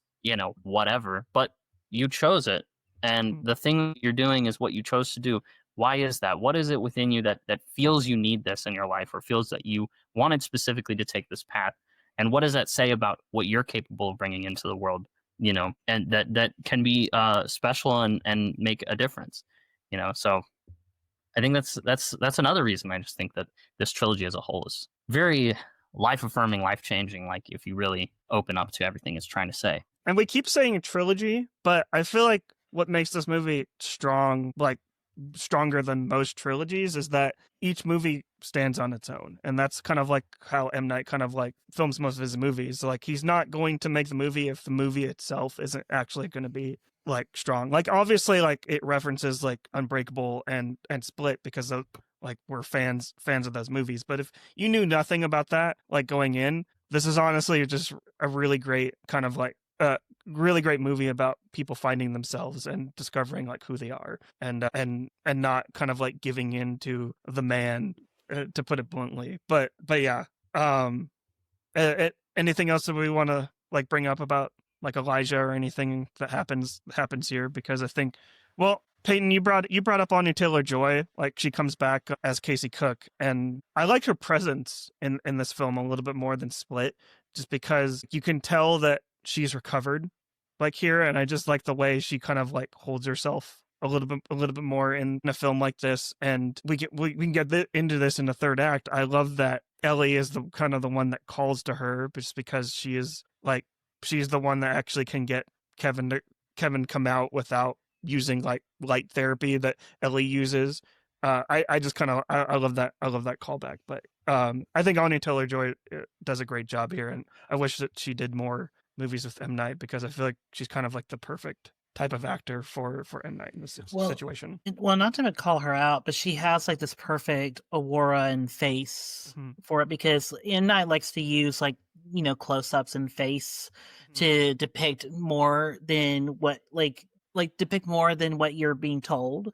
D: whatever, but you chose it, and the thing you're doing is what you chose to do. Why is that? What is it within you that feels you need this in your life, or feels that you wanted specifically to take this path? And what does that say about what you're capable of bringing into the world? And that can be special and make a difference. So I think that's another reason. I just think that this trilogy as a whole is very life affirming, life changing. Like if you really open up to everything it's trying to say.
C: And we keep saying trilogy, but I feel like what makes this movie strong, like stronger than most trilogies, is that each movie stands on its own. And that's kind of like how M. Night kind of like films most of his movies. Like he's not going to make the movie if the movie itself isn't actually going to be like strong. Like obviously like it references like Unbreakable and Split because of like we're fans of those movies. But if you knew nothing about that, like going in, this is honestly just a really great kind of like really great movie about people finding themselves and discovering like who they are and not kind of like giving in to the man, to put it bluntly. But yeah, anything else that we want to like bring up about like Elijah or anything that happens here? Because I think, well, Peyton, you brought up Anya Taylor-Joy. Like she comes back as Casey Cook, and I like her presence in this film a little bit more than Split, just because you can tell that she's recovered like here, and I just like the way she kind of like holds herself a little bit more in a film like this. And we can get into this in the third act. I love that Ellie is the kind of the one that calls to her, just because she's the one that actually can get Kevin come out without using like light therapy that Ellie uses. I just kind of I love that callback. But I think Anya Taylor-Joy does a great job here, and I wish that she did more movies with M. Night, because I feel like she's kind of like the perfect type of actor for M. Night in this situation.
E: Well, not to call her out, but she has like this perfect aura and face for it, because M. Night likes to use like close-ups and face to depict more than what depict more than what you're being told.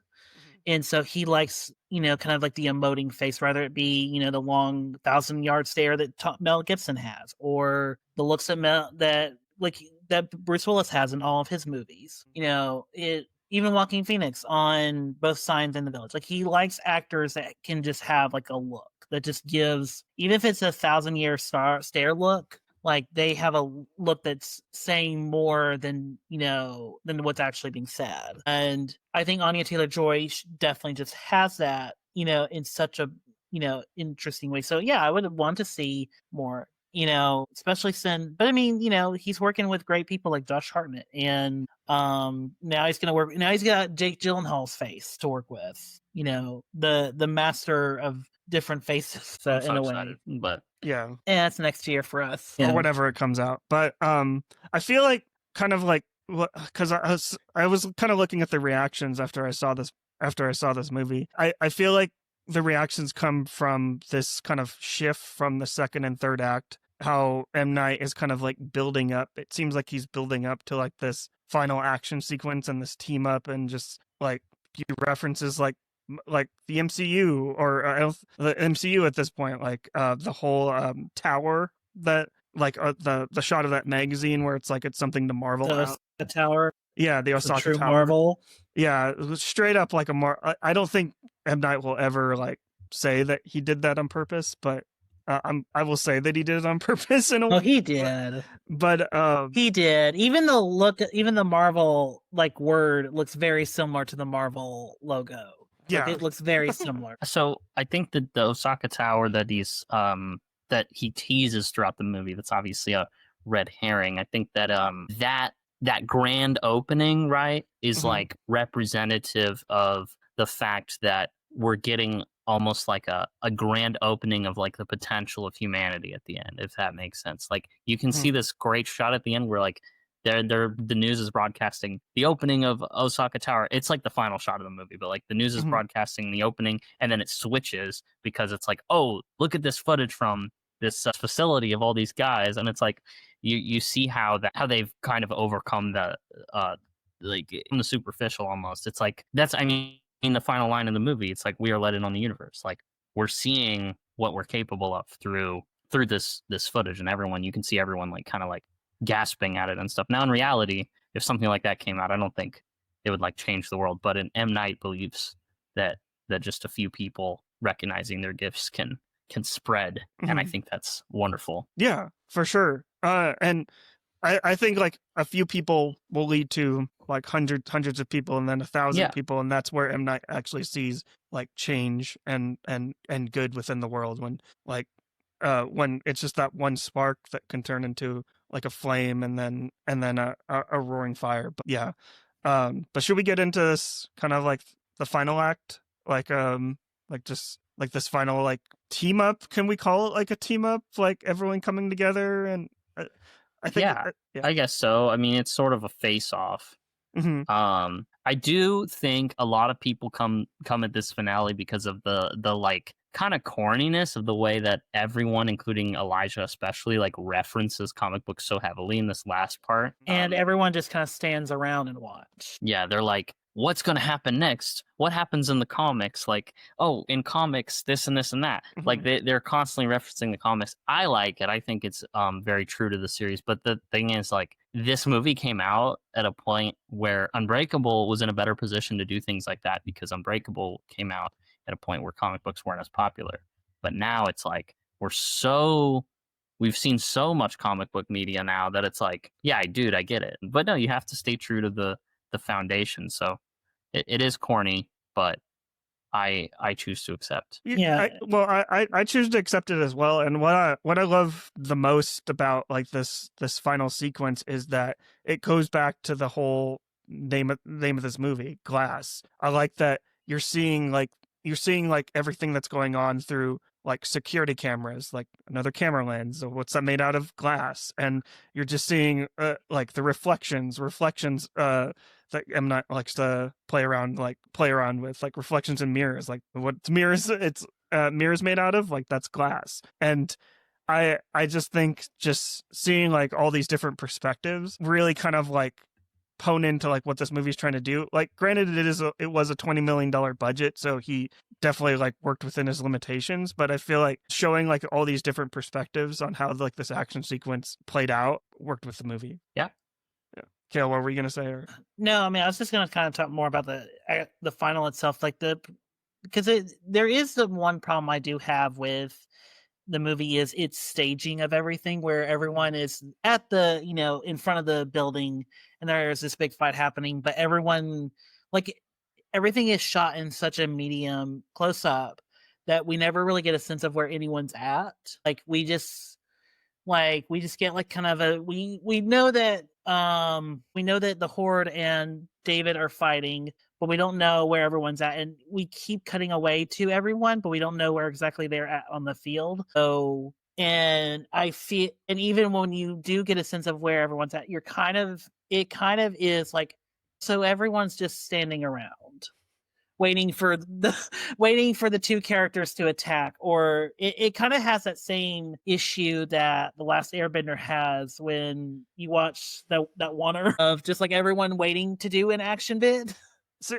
E: And so he likes, kind of like the emoting face, whether it be, the long 1,000-yard stare that Mel Gibson has, or the looks that Bruce Willis has in all of his movies. Even Joaquin Phoenix on both Signs and The Village. Like he likes actors that can just have like a look that just gives, even if it's a 1,000-year stare look, like they have a look that's saying more than than what's actually being said. And I think Anya Taylor-Joy definitely just has that, in such a interesting way. So yeah, I would want to see more, especially but I mean, he's working with great people like Josh Hartnett, and now he's got Jake Gyllenhaal's face to work with, the master of different faces in a way.
D: But
C: yeah,
E: that's next year for us,
C: or whenever it comes out. But I feel like kind of like, because I was kind of looking at the reactions after I saw this movie. I feel like the reactions come from this kind of shift from the second and third act, how M. Night is kind of like building up. It seems like he's building up to like this final action sequence and this team up, and just like he references like the MCU or the MCU at this point, like the whole tower that like the shot of that magazine where it's something to marvel out.
E: The tower.
C: Yeah, the Osaka
E: true
C: Tower.
E: Marvel.
C: Yeah, it was straight up like I don't think M. Night will ever like say that he did that on purpose, but I will say that he did it on purpose in a way.
E: Oh, he did.
C: But
E: he did. Even the Marvel like word looks very similar to the Marvel logo.
C: Yeah,
E: it looks very similar.
D: So I think that the Osaka Tower that he teases throughout the movie, that's obviously a red herring. I think that that grand opening, right, is like representative of the fact that we're getting almost like a grand opening of like the potential of humanity at the end, if that makes sense. Like you can see this great shot at the end where like the news is broadcasting the opening of Osaka Tower. It's like the final shot of the movie, but like the news is broadcasting the opening, and then it switches because it's like, oh, look at this footage from this facility of all these guys, and it's like you see how they've kind of overcome the like in the superficial almost. It's like that's the final line in the movie. It's like we are let in on the universe. Like we're seeing what we're capable of through this footage, and you can see everyone like kind of like gasping at it and stuff. Now in reality, if something like that came out, I don't think it would like change the world. But an M. Night believes that just a few people recognizing their gifts can spread, and I think that's wonderful.
C: Yeah, for sure. And I think like a few people will lead to like hundreds of people, and then 1,000 people, and that's where M. Night actually sees like change and good within the world, when it's just that one spark that can turn into like a flame, and then a roaring fire. But yeah, but should we get into this kind of like the final act, like just like this final like team up? Can we call it like a team up, like everyone coming together? And I think
D: I guess so. I mean, it's sort of a face off. I do think a lot of people come at this finale because of the like kind of corniness of the way that everyone, including Elijah especially, like references comic books so heavily in this last part.
E: And everyone just kind of stands around and watch.
D: Yeah, they're like, what's going to happen next? What happens in the comics? Like, oh, in comics, this and this and that. Like they're constantly referencing the comics. I like it. I think it's very true to the series. But the thing is, like, this movie came out at a point where Unbreakable was in a better position to do things like that, because Unbreakable came out at a point where comic books weren't as popular. But now it's like we've seen so much comic book media now that it's like, yeah, dude, I get it. But no, you have to stay true to the foundation. So it is corny, but I choose to accept.
E: Yeah.
C: I choose to accept it as well. And what I love the most about like this final sequence is that it goes back to the whole name of this movie, Glass. I like that you're seeing like everything that's going on through like security cameras, like another camera lens, or what's that made out of glass, and you're just seeing like the reflections that M. Night likes to play around with, like reflections in mirrors, like what mirrors mirrors made out of, like that's glass. And I just think just seeing like all these different perspectives really kind of like hone into like what this movie's trying to do. Like, granted, it was a $20 million budget, so he definitely like worked within his limitations, but I feel like showing like all these different perspectives on how like this action sequence played out worked with the movie.
D: Yeah.
C: Kale, what were you gonna say? Or...
E: No, I mean, I was just gonna kind of talk more about the final itself, like because there is the one problem I do have with the movie is its staging of everything, where everyone is at the, in front of the building, and there's this big fight happening, but everyone, like, everything is shot in such a medium close up that we never really get a sense of where anyone's at. Like, we just get like kind of we know that the Horde and David are fighting, but we don't know where everyone's at, and we keep cutting away to everyone, but we don't know where exactly they're at on the field. So, and I feel, and even when you do get a sense of where everyone's at, it kind of is like, so everyone's just standing around waiting for the two characters to attack. Or it kind of has that same issue that The Last Airbender has when you watch that one of just like everyone waiting to do an action bit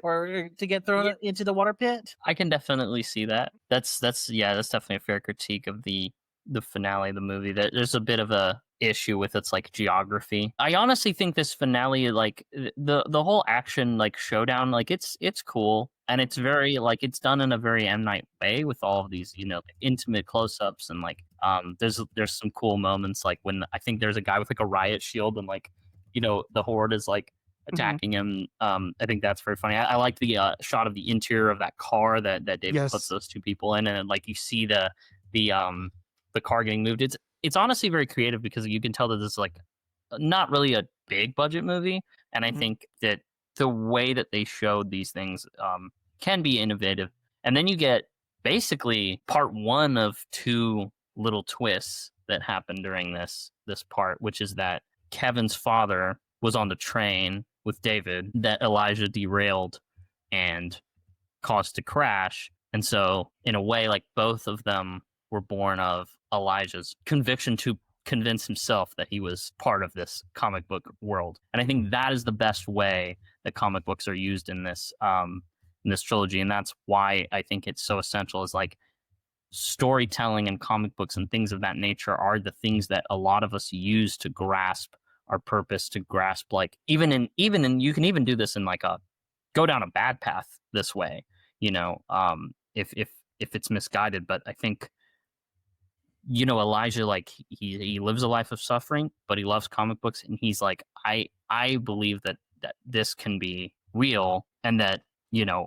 E: or to get thrown into the water pit.
D: I can definitely see that. That's definitely a fair critique of the finale of the movie. That there's a bit of a issue with its like geography. I honestly think this finale, like the whole action like showdown, like it's cool, and it's very like it's done in a very M. Night way with all of these intimate close-ups, and like there's some cool moments, like when I think there's a guy with like a riot shield, and like the Horde is like attacking him. I think that's very funny. I like the shot of the interior of that car that David puts those two people in, and like you see the car getting moved. It's honestly very creative, because you can tell that this is like not really a big budget movie, and I think that the way that they showed these things can be innovative. And then you get basically part one of two little twists that happen during this part, which is that Kevin's father was on the train with David that Elijah derailed and caused to crash. And so in a way, like, both of them were born of Elijah's conviction to convince himself that he was part of this comic book world. And I think that is the best way that comic books are used in this trilogy. And that's why I think it's so essential, is like storytelling and comic books and things of that nature are the things that a lot of us use to grasp our purpose, to grasp, like, even in you can even do this in like go down a bad path this way, if it's misguided. But I think, Elijah, like, he lives a life of suffering, but he loves comic books, and he's like, I believe that this can be real, and that,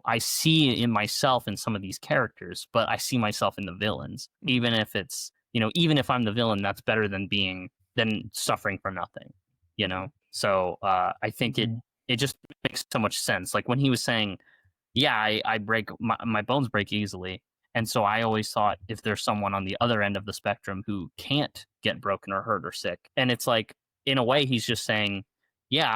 D: I see in myself in some of these characters, but I see myself in the villains. Even if it's, even if I'm the villain, that's better than suffering for nothing, So I think it just makes so much sense. Like when he was saying, yeah, I break, my bones break easily. And so I always thought, if there's someone on the other end of the spectrum who can't get broken or hurt or sick, and it's like, in a way, he's just saying, yeah,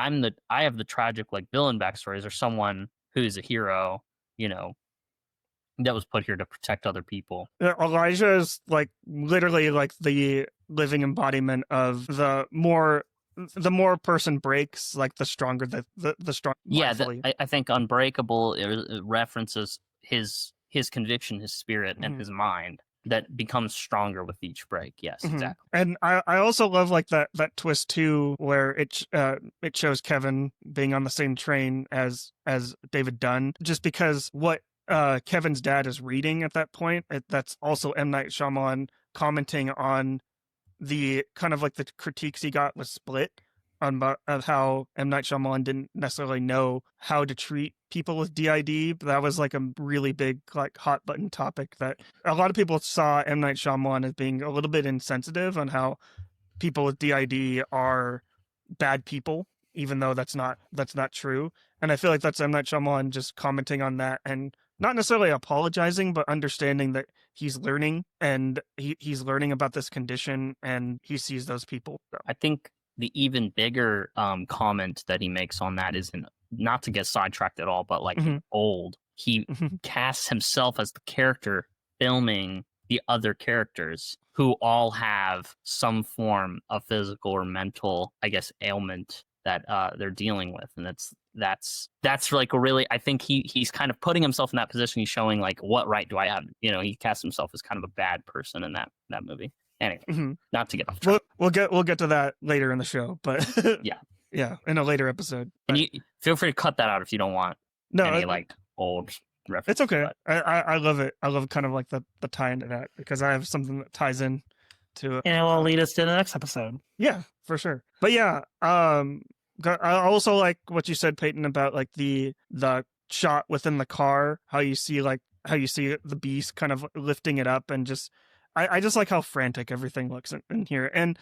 D: I have the tragic, like, villain backstories, or someone who's a hero, that was put here to protect other people.
C: Elijah is like literally like the living embodiment of the more a person breaks, like the stronger the strong.
D: Yeah, I think Unbreakable, it references his conviction, his spirit, and his mind that becomes stronger with each break. Yes, exactly.
C: And I also love like that twist too, where it shows Kevin being on the same train as David Dunn, just because what Kevin's dad is reading at that point, that's also M. Night Shyamalan commenting on the kind of like the critiques he got with Split, of how M. Night Shyamalan didn't necessarily know how to treat people with DID. But that was like a really big, like, hot button topic that a lot of people saw M. Night Shyamalan as being a little bit insensitive on how people with DID are bad people, even though that's not true. And I feel like that's M. Night Shyamalan just commenting on that, and not necessarily apologizing, but understanding that he's learning, and he's learning about this condition, and he sees those people. So.
D: I think the even bigger comment that he makes on that is, not to get sidetracked at all, but like he casts himself as the character filming the other characters who all have some form of physical or mental, I guess, ailment that they're dealing with. And that's like a really, I think he's kind of putting himself in that position. He's showing, like, what right do I have? He casts himself as kind of a bad person in that movie. Anyway, not to get off track.
C: We'll get to that later in the show, but yeah, in a later episode.
D: And you feel free to cut that out if you don't want any like old reference.
C: It's okay. I love it. I love kind of like the tie into that, because I have something that ties in to it.
E: And it will lead us to the next episode.
C: Yeah, for sure. But yeah, I also like what you said, Peyton, about like the shot within the car, how you see the beast kind of lifting it up, and just I just like how frantic everything looks in here. And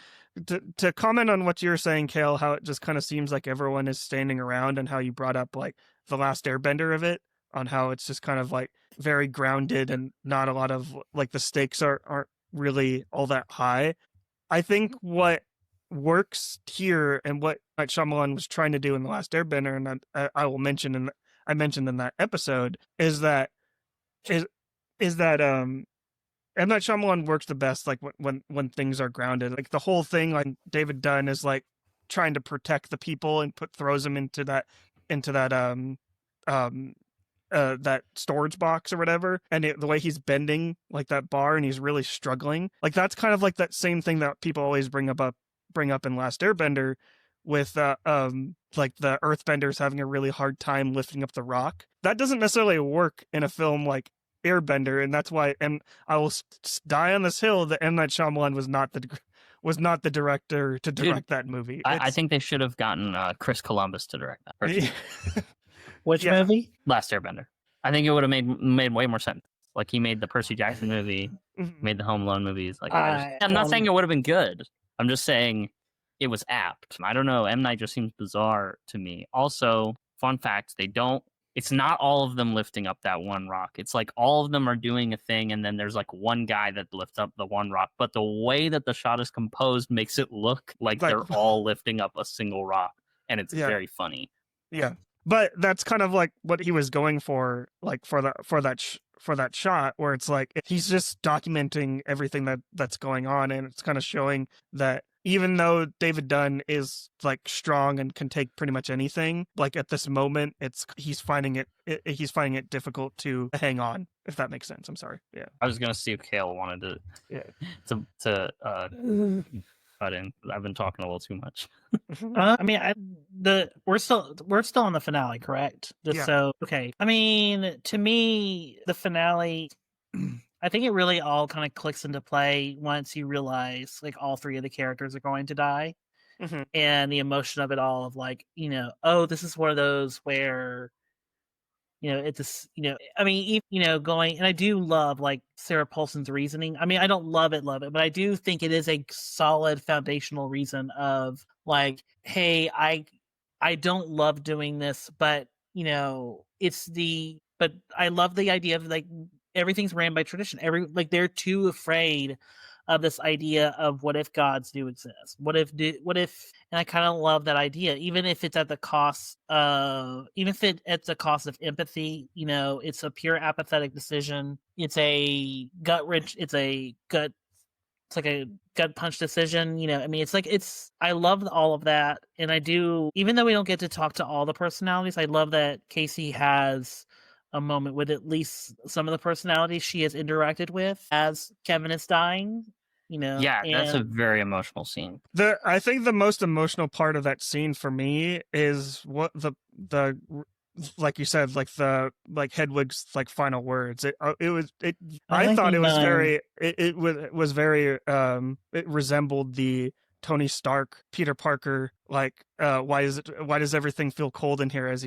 C: to comment on what you were saying, Kale, how it just kind of seems like everyone is standing around, and how you brought up like the Last Airbender of it, on how it's just kind of like very grounded, and not a lot of like the stakes aren't really all that high. I think what works here, and what Night Shyamalan was trying to do in The Last Airbender, and I will mention, and I mentioned in that episode, is that M. Night Shyamalan works the best like when things are grounded. Like the whole thing, like David Dunn is like trying to protect the people, and throws them into that that storage box or whatever, and the way he's bending like that bar, and he's really struggling. Like that's kind of like that same thing that people always bring up in Last Airbender, with like the earthbenders having a really hard time lifting up the rock. That doesn't necessarily work in a film like Airbender, and that's why, and I will die on this hill, that M. Night Shyamalan was not the director to direct that movie.
D: I think they should have gotten Chris Columbus to direct that.
E: Which movie?
D: Last Airbender. I think it would have made way more sense. Like, he made the Percy Jackson movie, made the Home Alone movies. Like, I'm not saying it would have been good. I'm just saying it was apt. I don't know. M. Night just seems bizarre to me. Also, fun fact, it's not all of them lifting up that one rock. It's like all of them are doing a thing, and then there's like one guy that lifts up the one rock. But the way that the shot is composed makes it look like they're all lifting up a single rock, and it's very funny.
C: Yeah, but that's kind of like what he was going for, like for that shot, where it's like he's just documenting everything that's going on, and it's kind of showing that even though David Dunn is like strong and can take pretty much anything, like at this moment, he's finding it difficult to hang on, if that makes sense. I'm sorry. Yeah.
D: I was gonna see if Kale wanted to cut in. I've been talking a little too much.
E: I mean, we're still on the finale, correct? Just
C: Yeah.
E: so okay. I mean, to me, the finale, I think it really all kind of clicks into play once you realize like all three of the characters are going to die, and the emotion of it all of like, oh, this is one of those where it's I mean, going, and I do love like Sarah Paulson's reasoning. I mean, I don't love it, but I do think it is a solid foundational reason of like, hey, I don't love doing this, but but I love the idea of like everything's ran by tradition. Like they're too afraid of this idea of what if gods do exist? What if, and I kind of love that idea, even if it's at the cost of empathy. It's a pure apathetic decision. It's a it's like a gut punch decision. I mean, I love all of that. And I do, even though we don't get to talk to all the personalities, I love that Casey has a moment with at least some of the personalities she has interacted with as Kevin is dying.
D: Yeah, that's a very emotional scene.
C: I think the most emotional part of that scene for me is what the like you said, like Hedwig's like final words. I thought it was very it resembled the Tony Stark, Peter Parker, like why does everything feel cold in here as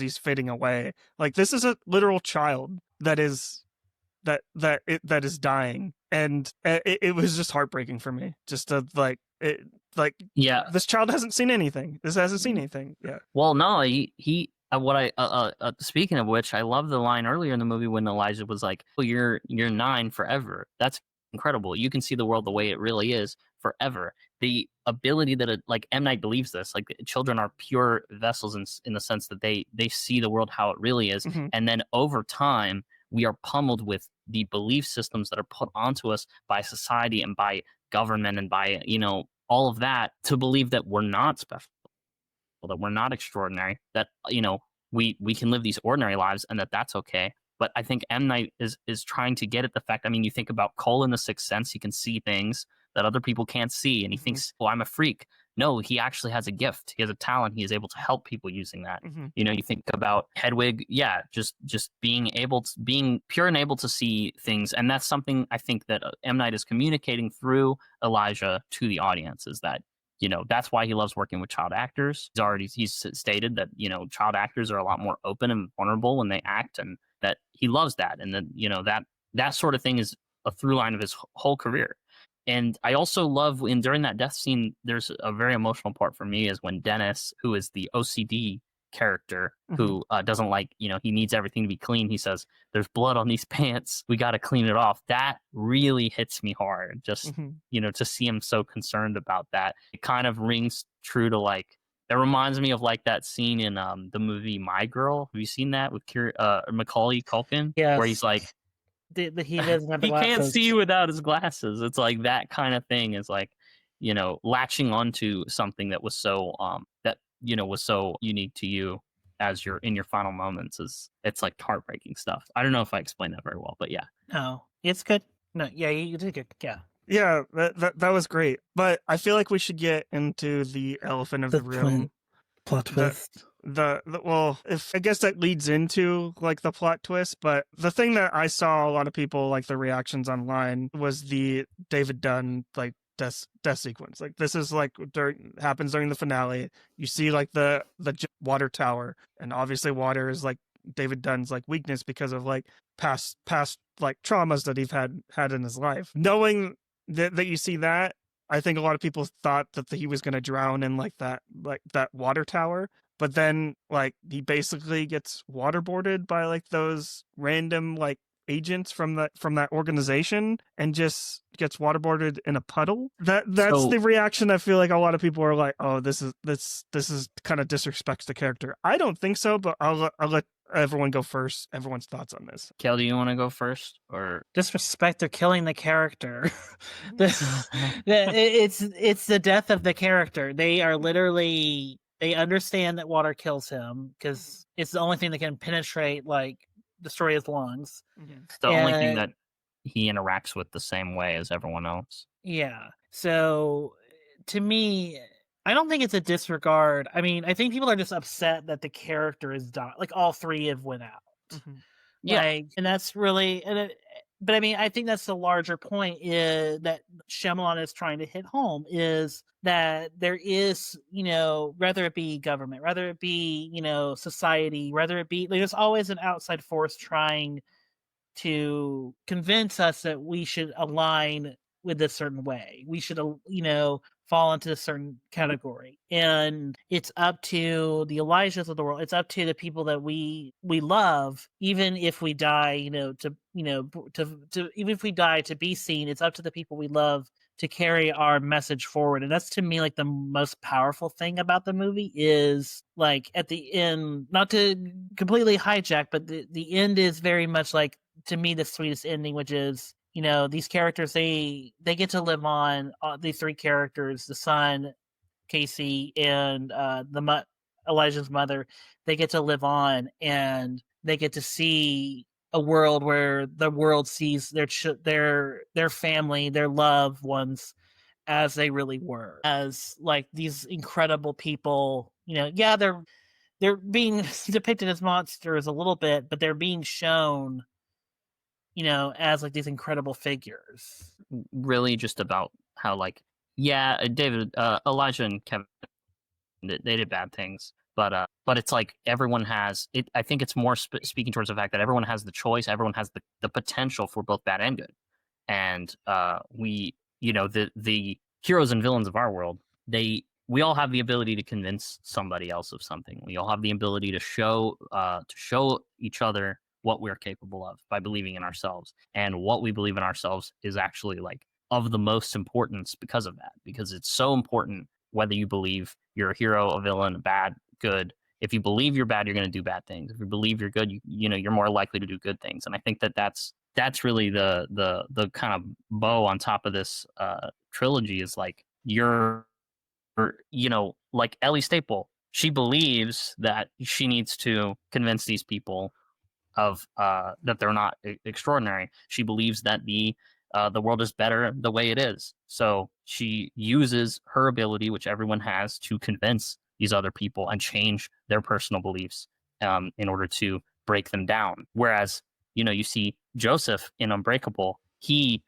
C: he's fading away? Like this is a literal child that is dying, and it was just heartbreaking for me just to this child hasn't seen anything. This hasn't seen anything. Yeah.
D: Well, no, he speaking of which, I love the line earlier in the movie when Elijah was like, well, you're 9 forever. That's incredible. You can see the world the way it really is forever. The ability that like M. Night believes this, like children are pure vessels in the sense that they see the world how it really is. And then over time, we are pummeled with the belief systems that are put onto us by society and by government and by, all of that to believe that we're not special, that we're not extraordinary, that, we can live these ordinary lives and that's okay. But I think M. Night is trying to get at the fact, I mean, you think about Cole in The Sixth Sense, he can see things that other people can't see. And he thinks, well, I'm a freak. No, he actually has a gift. He has a talent. He is able to help people using that. You think about Hedwig, just being pure and able to see things. And that's something I think that M. Night is communicating through Elijah to the audience, is that, that's why he loves working with child actors. He's stated that, child actors are a lot more open and vulnerable when they act, and that he loves that. And that, that sort of thing is a through line of his whole career. And I also love during that death scene, there's a very emotional part for me is when Dennis, who is the OCD character, who doesn't like, he needs everything to be clean. He says, there's blood on these pants. We got to clean it off. That really hits me hard. Just, to see him so concerned about that. It kind of rings true to like, it reminds me of like that scene in the movie My Girl. Have you seen that with Macaulay Culkin?
E: Yes.
D: Where he's like,
E: he doesn't have the glasses.
D: He can't see without his glasses. It's like that kind of thing is like, latching onto something that was so was so unique to you as you're in your final moments. It's like heartbreaking stuff. I don't know if I explained that very well, but yeah.
E: No, it's good. No, yeah, you did good. Yeah.
C: Yeah, that was great. But I feel like we should get into the elephant of the room.
E: Plot twist.
C: If I guess that leads into like the plot twist, but the thing that I saw a lot of people like the reactions online was the David Dunn like death sequence. Like this is like happens during the finale. You see like the water tower, and obviously water is like David Dunn's like weakness because of like past like traumas that he's had in his life. Knowing that you see that, I think a lot of people thought that he was going to drown in like that water tower. But then, like, he basically gets waterboarded by like those random like agents from that organization, and just gets waterboarded in a puddle. That's the reaction. I feel like a lot of people are like, "Oh, this is kind of disrespects the character." I don't think so, but I'll let everyone go first. Everyone's thoughts on this.
D: Kel, do you want to go first, or
E: disrespect? They're killing the character. It's the death of the character. They are literally. They understand that water kills him because it's the only thing that can penetrate, like, destroy his lungs.
D: It's the only thing that he interacts with the same way as everyone else.
E: Yeah. So to me, I don't think it's a disregard. I mean, I think people are just upset that the character is done. Like all three have went out.
D: Yeah.
E: Like, and that's really, but I mean, I think that's the larger point is that Shyamalan is trying to hit home is that there is, whether it be government, whether it be, society, whether it be, there's always an outside force trying to convince us that we should align with a certain way. We should, fall into a certain category. And it's up to the Elijahs of the world. It's up to the people that we love, even if we die, even if we die to be seen, it's up to the people we love to carry our message forward. And that's to me like the most powerful thing about the movie is like at the end, not to completely hijack, but the end is very much like, to me, the sweetest ending, which is, these characters, they get to live on, these three characters, the son, Casey, and Elijah's mother, they get to live on, and they get to see a world where the world sees their family, their loved ones, as they really were, as like these incredible people. Yeah, they're being depicted as monsters a little bit, but they're being shown, as like these incredible figures.
D: Really just about how like, yeah, David, Elijah and Kevin, they did bad things, but it's like everyone has it. I think it's more speaking towards the fact that everyone has the choice, everyone has the potential for both bad and good. And we, the heroes and villains of our world, we all have the ability to convince somebody else of something. We all have the ability to show each other what we're capable of by believing in ourselves. And what we believe in ourselves is actually like of the most importance because of that, because it's so important whether you believe you're a hero, a villain, bad, good. If you believe you're bad, you're going to do bad things. If you believe you're good, you're more likely to do good things. And I think that's really the kind of bow on top of this trilogy is like like Ellie Staple, she believes that she needs to convince these people of that they're not extraordinary. She believes that the world is better the way it is. So she uses her ability, which everyone has, to convince these other people and change their personal beliefs in order to break them down. Whereas, you see Joseph in Unbreakable, he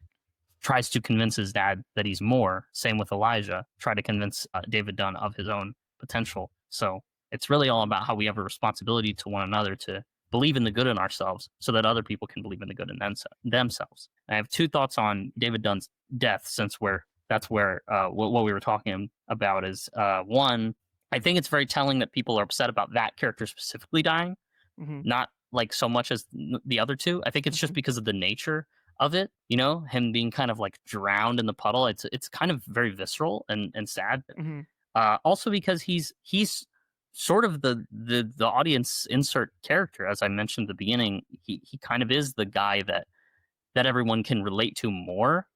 D: tries to convince his dad that he's more. Same with Elijah, try to convince David Dunn of his own potential. So it's really all about how we have a responsibility to one another to believe in the good in ourselves so that other people can believe in the good in themselves. I have two thoughts on David Dunn's death, since that's where what we were talking about is one, I think it's very telling that people are upset about that character specifically dying, not like so much as the other two. I think it's just because of the nature of it, him being kind of like drowned in the puddle. It's kind of very visceral and sad. Also because he's sort of the audience insert character, as I mentioned at the beginning. He kind of is the guy that everyone can relate to more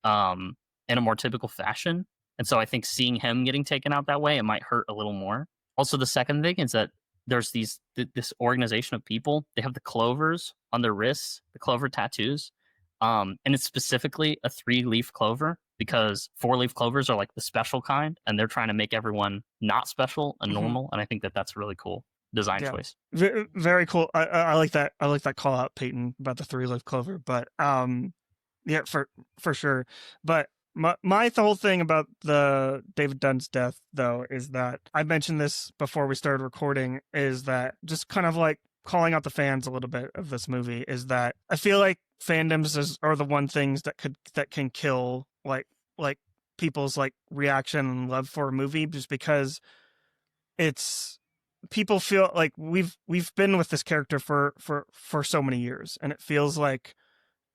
D: in a more typical fashion. And so I think seeing him getting taken out that way, it might hurt a little more. Also, the second thing is that there's this organization of people. They have the clovers on their wrists, the clover tattoos. And it's specifically a 3-leaf clover, because 4-leaf clovers are like the special kind, and they're trying to make everyone not special and normal. And I think that's a really cool design choice.
C: Very cool. I like that. I like that call out, Peyton, about the 3-leaf clover. But yeah, for sure. But my whole thing about the David Dunn's death, though, is that I mentioned this before we started recording, is that just kind of like calling out the fans a little bit of this movie, is that I feel like fandoms are the one things that can kill like people's like reaction and love for a movie, just because it's people feel like we've been with this character for so many years, and it feels like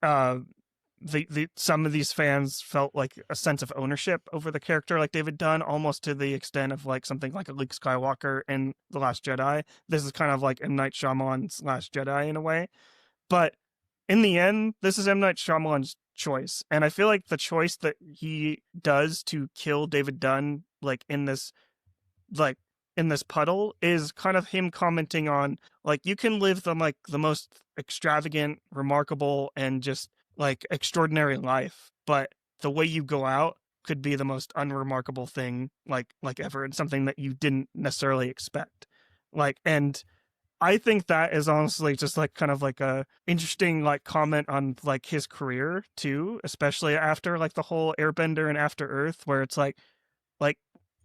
C: the some of these fans felt like a sense of ownership over the character like David Dunn, almost to the extent of like something like a Luke Skywalker in The Last Jedi. This is kind of like M. Night Shyamalan's Last Jedi in a way. But in the end, this is M. Night Shyamalan's choice. And I feel like the choice that he does to kill David Dunn, like in this puddle, is kind of him commenting on like, you can live the most extravagant, remarkable, and just like extraordinary life, but the way you go out could be the most unremarkable thing like ever, and something that you didn't necessarily expect. Like, and I think that is honestly just like kind of like a interesting like comment on like his career too, especially after like the whole Airbender and After Earth, where it's like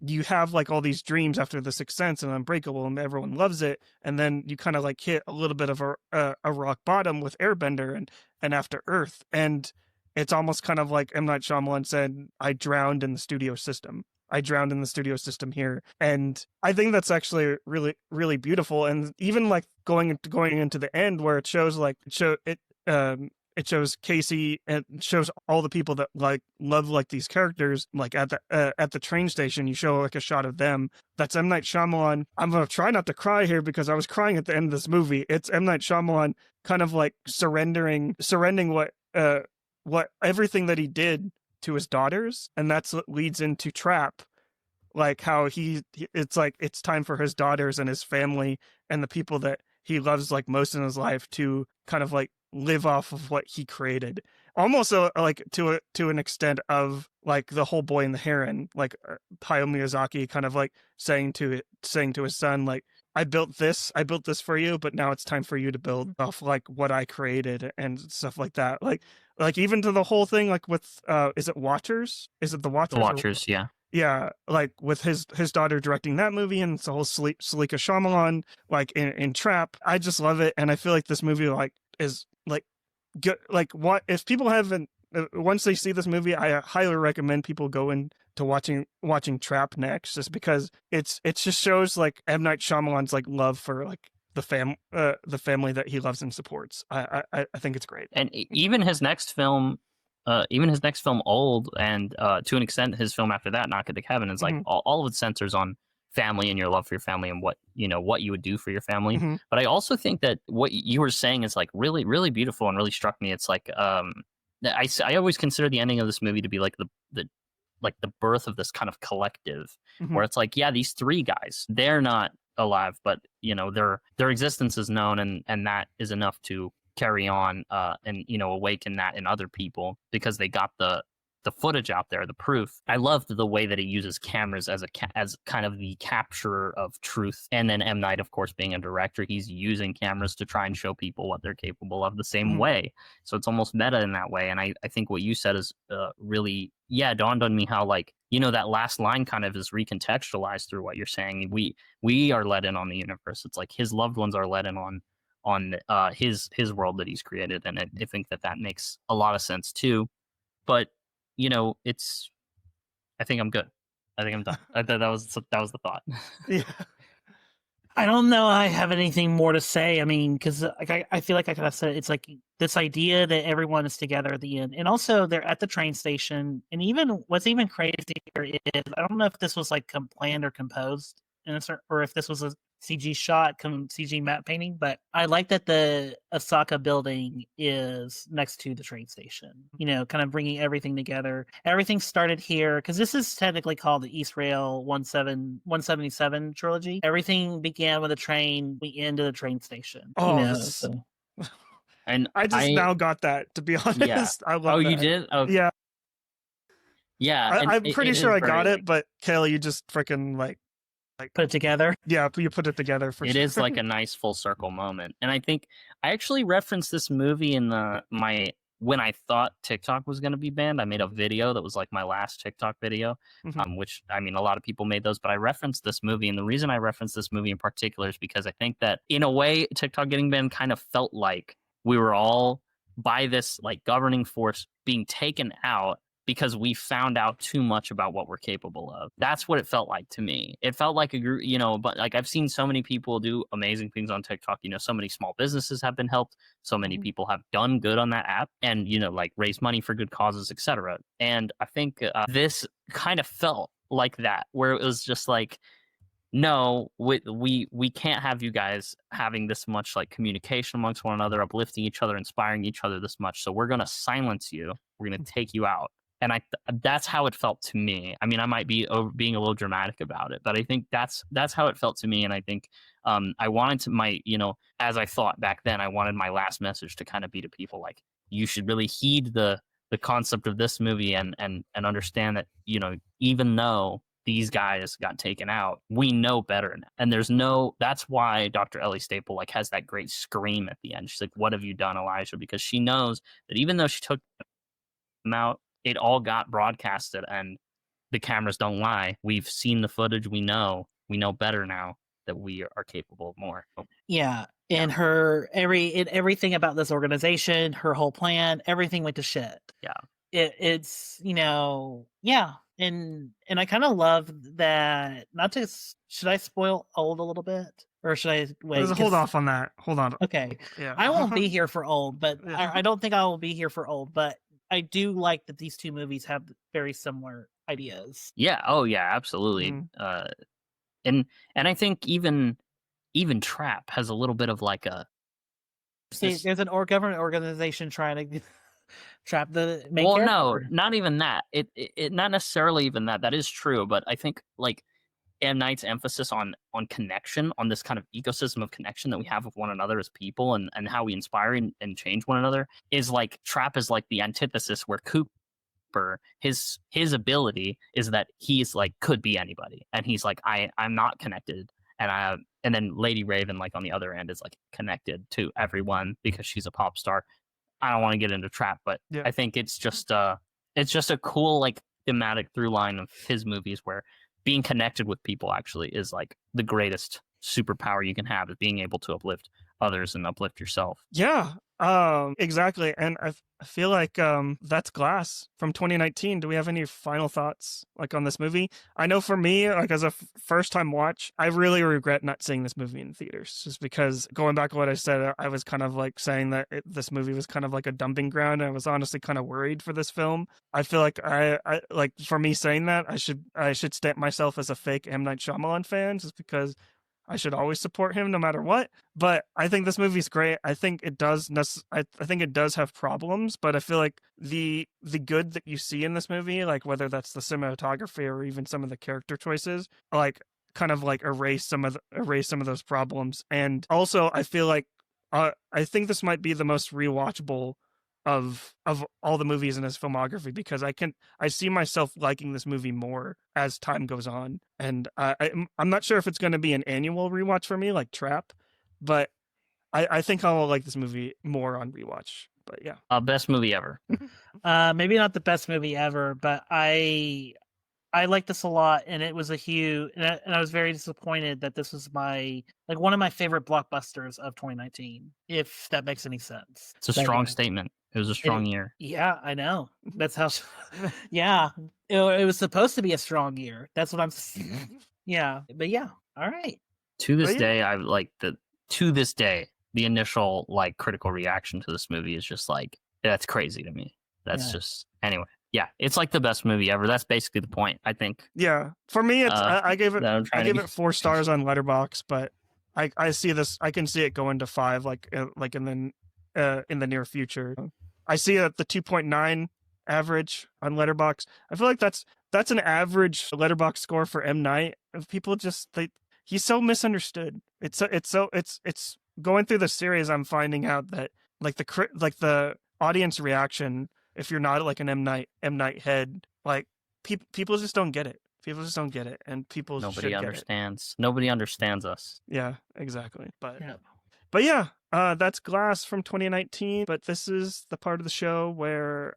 C: you have like all these dreams after The Sixth Sense and Unbreakable, and everyone loves it, and then you kind of like hit a little bit of a rock bottom with Airbender and After Earth, and it's almost kind of like M. Night Shyamalan said, I drowned in the studio system. I drowned in the studio system here. And I think that's actually really, really beautiful. And even like going into the end where it shows like it shows Casey and shows all the people that like love like these characters, like at the train station, you show like a shot of them. That's M. Night Shyamalan. I'm gonna try not to cry here because I was crying at the end of this movie. It's M. Night Shyamalan kind of like surrendering what everything that he did to his daughters, and that's what leads into Trap, like how it's like it's time for his daughters and his family and the people that he loves like most in his life to kind of like live off of what he created, almost like to an extent of like the whole Boy and the Heron, like Hayao Miyazaki kind of like saying to his son, like, I built this for you, but now it's time for you to build off like what I created and stuff like that. Like even to the whole thing, like with, is it Watchers? Is it The Watchers?
D: The Watchers, yeah.
C: Yeah, like with his daughter directing that movie, and it's the whole Salika Shyamalan, like in Trap. I just love it, and I feel like this movie like is like good. Like, what if people haven't once they see this movie, I highly recommend people go into watching Trap next, just because it just shows like M. Night Shyamalan's like love for like the family that he loves and supports. I think it's great.
D: And even his next film, Old, and to an extent his film after that, Knock at the Cabin, is like all of it centers on family and your love for your family and what you would do for your family. But I also think that what you were saying is like really, really beautiful and really struck me. It's like I always consider the ending of this movie to be like the birth of this kind of collective, where it's like, yeah, these three guys, they're not alive, but their existence is known, and that is enough to carry on and awaken that in other people because they got the footage out there, the proof. I loved the way that he uses cameras as kind of the capturer of truth. And then M. Night, of course, being a director, he's using cameras to try and show people what they're capable of the same way. So it's almost meta in that way. And I think what you said is really, dawned on me how like, that last line kind of is recontextualized through what you're saying. We are let in on the universe. It's like his loved ones are let in on his world that he's created. And I think that makes a lot of sense too. But I think I'm good. I think I'm done. That was the thought.
C: Yeah.
E: I don't know I have anything more to say. I mean, because I feel like I kind of said it's like this idea that everyone is together at the end. And also they're at the train station. And even what's even crazier is, I don't know if this was like planned or composed, or if this was a CG shot, CG matte painting, but I like that the Osaka building is next to the train station, kind of bringing everything together. Everything started here because this is technically called the East Rail 177 trilogy. Everything began with a train, we end at a train station.
D: And
C: I now got that, to be honest.
D: Yeah.
C: I love that.
D: You did? Okay.
C: Yeah.
D: Yeah.
C: I'm pretty sure I got it, but Kayla, you just freaking like
E: put it together.
C: Yeah, you put it together for sure.
D: It is like a nice full circle moment. And I think I actually referenced this movie in when I thought TikTok was going to be banned. I made a video that was like my last TikTok video, which, I mean, a lot of people made those, but I referenced this movie. And the reason I referenced this movie in particular is because I think that in a way, TikTok getting banned kind of felt like we were all by this like governing force being taken out because we found out too much about what we're capable of. That's what it felt like to me. It felt like a group, but like I've seen so many people do amazing things on TikTok. So many small businesses have been helped. So many people have done good on that app and, like raise money for good causes, etc. And I think this kind of felt like that, where it was just like, no, we can't have you guys having this much like communication amongst one another, uplifting each other, inspiring each other this much. So we're going to silence you. We're going to take you out. And that's how it felt to me. I mean, I might be being a little dramatic about it, but I think that's how it felt to me. And I think I wanted to as I thought back then, I wanted my last message to kind of be to people like, you should really heed the the concept of this movie and understand that, you know, even though these guys got taken out, we know better now. And that's why Dr. Ellie Staple like has that great scream at the end. She's like, "What have you done, Elijah?" Because she knows that even though she took them out, it all got broadcasted, and the cameras don't lie. We've seen the footage. We know better now that we are capable of more.
E: Yeah. And everything about this organization, her whole plan, everything went to shit.
D: Yeah.
E: It's, you know, yeah. And I kind of love that. Should I spoil Old a little bit? Or should I wait?
C: There's a hold off on that. Hold on.
E: Okay.
C: Yeah.
E: I won't be here for Old, but
C: Yeah.
E: I don't think I will be here for Old, but I do like that these two movies have very similar ideas.
D: Yeah. Oh yeah, absolutely. And I think even Trap has a little bit of like a
E: There's an government organization trying to trap the main
D: well,
E: character.
D: no, not even that. It not necessarily even that. That is true, but I think like M. Night's emphasis on connection, on this kind of ecosystem of connection that we have with one another as people, and how we inspire and change one another, is like Trap is like the antithesis, where Cooper, his ability is that he's like could be anybody, and he's like I'm not connected, and then Lady Raven, like on the other end, is like connected to everyone because she's a pop star. I don't want to get into Trap, but
C: Yeah.
D: I think it's just a cool like thematic through line of his movies, where being connected with people actually is like the greatest superpower you can have, is being able to uplift others and uplift yourself.
C: Yeah, exactly. And I feel like that's Glass from 2019. Do we have any final thoughts like on this movie? I know for me, like as a first time watch, I really regret not seeing this movie in theaters, just because going back to what I said, I was kind of like saying that this movie was kind of like a dumping ground. I was honestly kind of worried for this film. I feel like I like, for me saying that, I should stamp myself as a fake M. Night Shyamalan fan, just because I should always support him no matter what. But I think this movie's great. I think it does. I think it does have problems, but I feel like the good that you see in this movie, like whether that's the cinematography or even some of the character choices, like kind of like erase some of those problems. And also, I feel like I think this might be the most rewatchable of all the movies in his filmography, because I see myself liking this movie more as time goes on. And I'm not sure if it's going to be an annual rewatch for me like Trap, but I think I'll like this movie more on rewatch. But yeah,
D: Best movie ever.
E: Maybe not the best movie ever, but I like this a lot, and it was a huge, and I was very disappointed that this was one of my favorite blockbusters of 2019, if that makes any sense.
D: It's a strong statement. It was a strong year.
E: Yeah, I know. That's how. Yeah, it was supposed to be a strong year. That's what I'm. Yeah, but yeah. All right.
D: To this day, I like to this day, the initial like critical reaction to this movie is just like, that's crazy to me. That's just anyway. Yeah, it's like the best movie ever. That's basically the point, I think.
C: Yeah, for me, it's I gave it 4 stars on Letterboxd, but I see this. I can see it going to 5, like in the near future. I see the 2.9 average on Letterboxd. I feel like that's an average Letterboxd score for M. Night. People just he's so misunderstood. It's going through the series, I'm finding out that like the audience reaction, if you're not like an M. Night head, like people just don't get it. People just don't get it, and
D: nobody understands. Nobody understands us.
C: Yeah, exactly. But yeah, that's Glass from 2019. But this is the part of the show where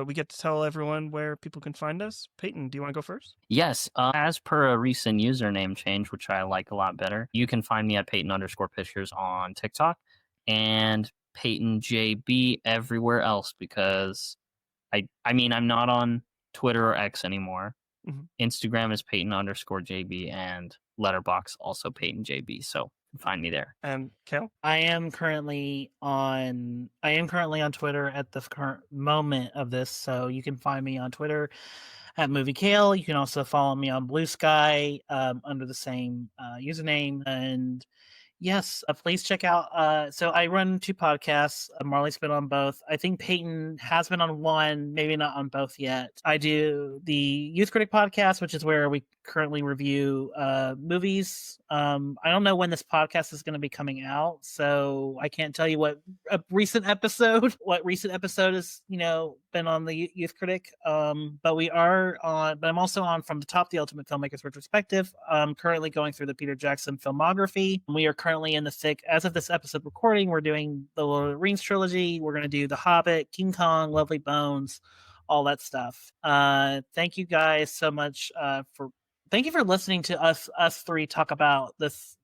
C: we get to tell everyone where people can find us. Peyton, do you want to go first?
D: Yes. As per a recent username change, which I like a lot better, you can find me at Peyton_Pictures on TikTok and Peyton JB everywhere else, because I mean, I'm not on Twitter or X anymore. Mm-hmm. Instagram is Peyton_JB, and Letterboxd also Peyton JB. So find me there.
C: And Kel?
E: I am currently on Twitter at the current moment of this, so you can find me on Twitter at Movie Kale. You can also follow me on Blue Sky under the same username. And Yes, please check out. So I run 2 podcasts. Marley's been on both. I think Peyton has been on one, maybe not on both yet. I do the Youth Critic podcast, which is where we currently review movies. I don't know when this podcast is going to be coming out, so I can't tell you what recent episode has been on the Youth Critic. But we are on. But I'm also on From the Top, the Ultimate Filmmakers Retrospective. Currently going through the Peter Jackson filmography. We are currently in the thick, as of this episode recording, we're doing the Lord of the Rings trilogy. We're going to do The Hobbit, King Kong, Lovely Bones, all that stuff. Thank you guys so much thank you for listening to us three talk about this,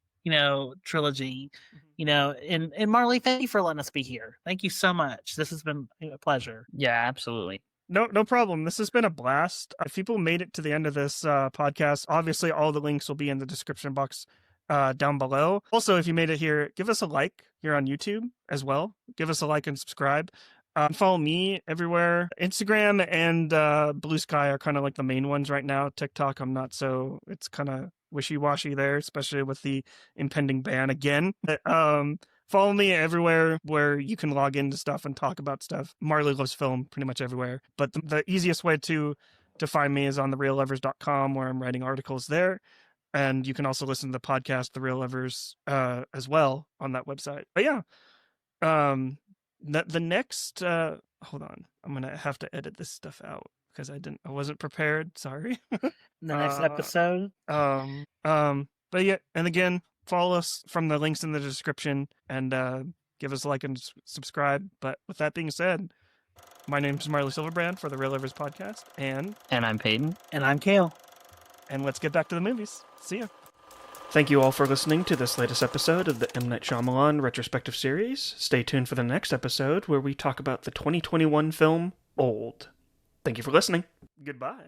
E: trilogy. And Marley, thank you for letting us be here. Thank you so much. This has been a pleasure.
D: Yeah, absolutely.
C: No problem. This has been a blast. If people made it to the end of this podcast, obviously all the links will be in the description box down below. Also, if you made it here, give us a like here on YouTube as well. Give us a like and subscribe. Follow me everywhere. Instagram and Blue Sky are kind of like the main ones right now. TikTok, I'm not so, it's kind of wishy-washy there, especially with the impending ban again. Follow me everywhere where you can log into stuff and talk about stuff. Marley Loves Film pretty much everywhere. But the easiest way to find me is on thereallovers.com, where I'm writing articles there. And you can also listen to the podcast, The Real Lovers, as well on that website. But yeah, the next, hold on, I'm going to have to edit this stuff out because I wasn't prepared. Sorry.
E: The next episode.
C: But yeah, and again, follow us from the links in the description and give us a like and subscribe. But with that being said, my name is Marley Silverbrand for the Real Lovers podcast. And
D: I'm Peyton.
E: And I'm Kale.
C: And let's get back to the movies. See ya. Thank you all for listening to this latest episode of the M. Night Shyamalan retrospective series. Stay tuned for the next episode where we talk about the 2021 film Old. Thank you for listening. Goodbye.